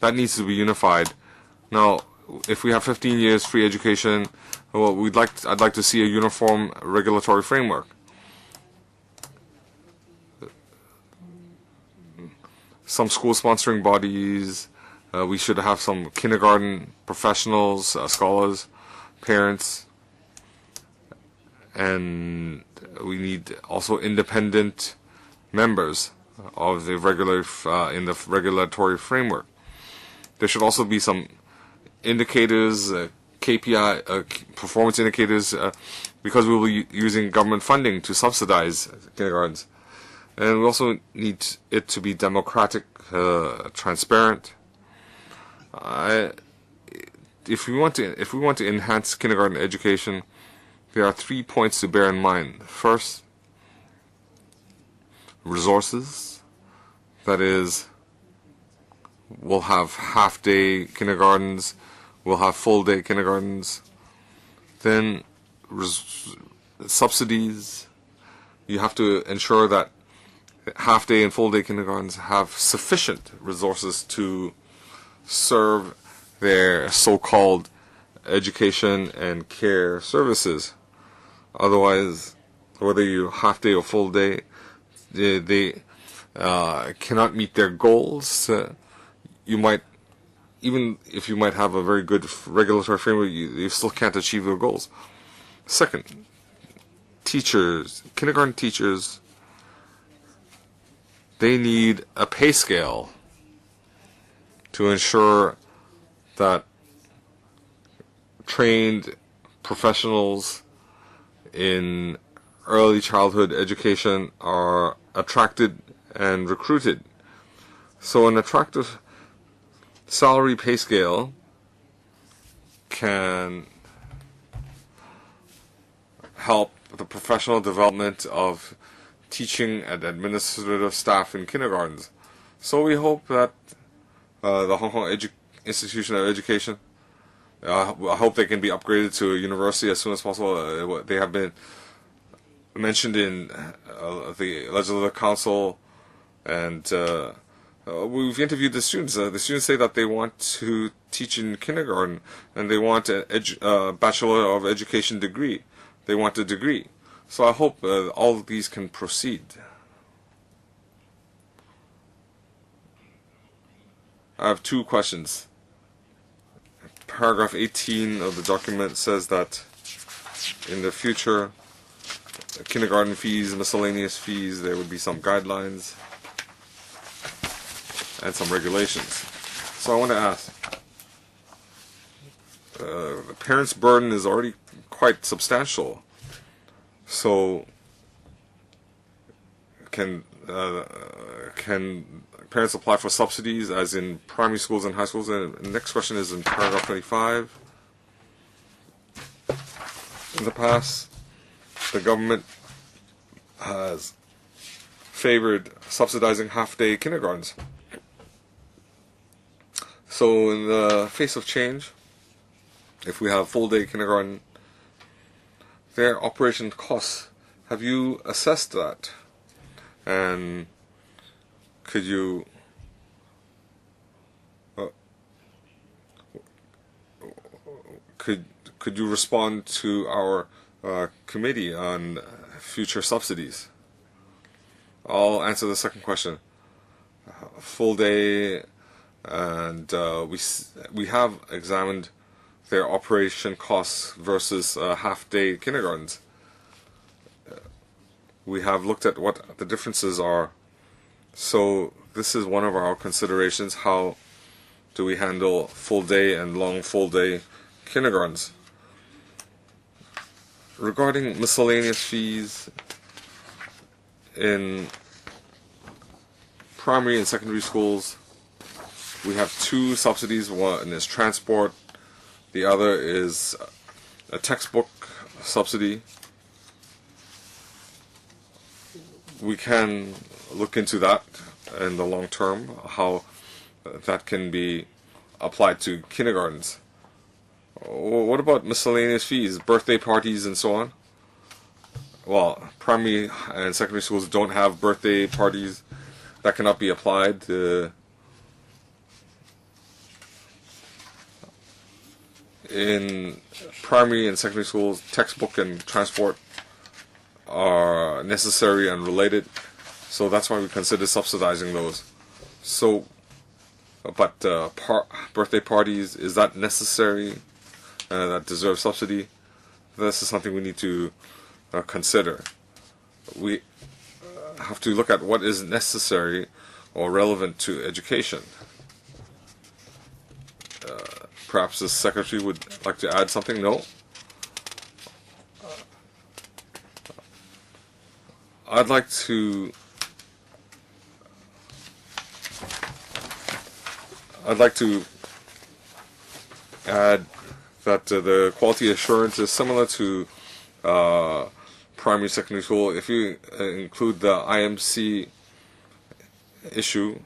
That needs to be unified. Now, if we have 15 years free education, well, I'd like to see a uniform regulatory framework. Some school sponsoring bodies, we should have some kindergarten professionals, scholars, parents, and we need also independent members of the in the regulatory framework. There should also be some indicators, KPI, performance indicators, because we will be using government funding to subsidize kindergartens. And we also need it to be democratic, transparent. If we want to enhance kindergarten education, there are 3 points to bear in mind. First, resources. That is, we'll have half-day kindergartens, we'll have full-day kindergartens. Then subsidies. You have to ensure that half-day and full-day kindergartens have sufficient resources to serve their so-called education and care services. Otherwise, whether you half-day or full-day, they cannot meet their goals. You might, even if you might have a very good regulatory framework, you still can't achieve your goals. Second, teachers, kindergarten teachers, they need a pay scale to ensure that trained professionals in early childhood education are attracted and recruited. So an attractive salary pay scale can help the professional development of teaching and administrative staff in kindergartens. So we hope that the Hong Kong Institution of Education, I hope they can be upgraded to a university as soon as possible. They have been mentioned in the Legislative Council, and we've interviewed the students. The students say that they want to teach in kindergarten, and they want a Bachelor of Education degree. They want a degree. So I hope all of these can proceed. I have 2 questions. Paragraph 18 of the document says that in the future, kindergarten fees, miscellaneous fees, there would be some guidelines and some regulations. So I want to ask, the parents' burden is already quite substantial. So can parents apply for subsidies as in primary schools and high schools? And the next question is in paragraph 25. In the past, the government has favored subsidizing half-day kindergartens. So in the face of change, if we have full-day kindergarten, their operation costs, have you assessed that? And could you could you respond to our committee on future subsidies? I'll answer the second question. Full day, and we have examined their operation costs versus half-day kindergartens. We have looked at what the differences are. So this is one of our considerations. How do we handle full-day and long full-day kindergartens? Regarding miscellaneous fees in primary and secondary schools, we have 2 subsidies. One is transport, the other is a textbook subsidy. We can look into that in the long term, how that can be applied to kindergartens. What about miscellaneous fees, birthday parties and so on? well, primary and secondary schools don't have birthday parties. That cannot be applied. In primary and secondary schools, textbook and transport are necessary and related, so that's why we consider subsidizing those. So, but birthday parties, is that necessary? That deserve subsidy? This is something we need to consider. We have to look at what is necessary or relevant to education. Perhaps the secretary would like to add something? No? I'd like to add that the quality assurance is similar to primary, secondary school. If you include the IMC issue,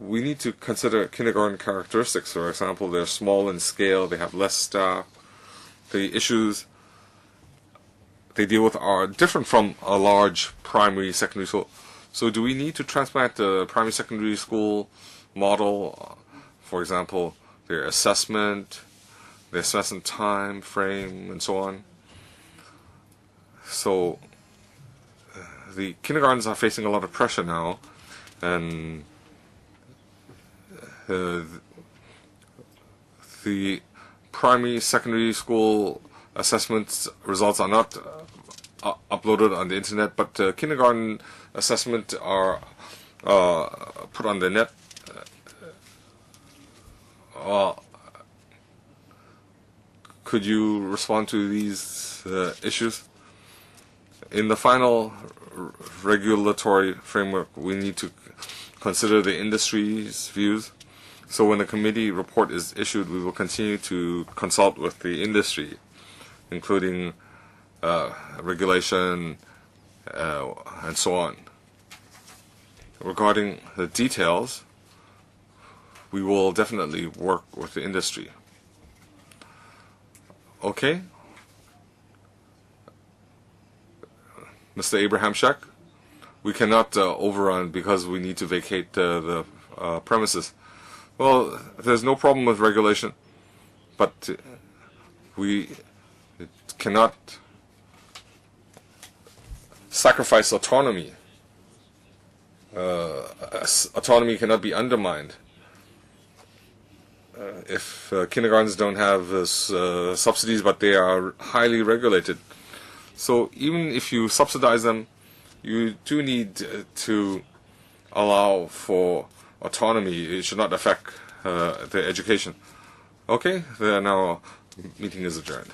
we need to consider kindergarten characteristics. For example, they're small in scale, they have less staff. The issues they deal with are different from a large primary, secondary school. So do we need to transplant the primary, secondary school model, for example, their assessment time frame, and so on? So the kindergartens are facing a lot of pressure now, and the primary, secondary school assessment results are not uploaded on the internet, but kindergarten assessment are put on the net. Could you respond to these issues? In the final regulatory framework, we need to consider the industry's views. So when the committee report is issued, we will continue to consult with the industry, including regulation and so on. Regarding the details, we will definitely work with the industry. Okay? Mr. Abraham Sheck, we cannot overrun because we need to vacate the premises. Well, there's no problem with regulation, but we cannot sacrifice autonomy. Autonomy cannot be undermined. If kindergartens don't have subsidies, but they are highly regulated. So even if you subsidize them, you do need to allow for autonomy. It should not affect the education. Okay, now meeting is adjourned.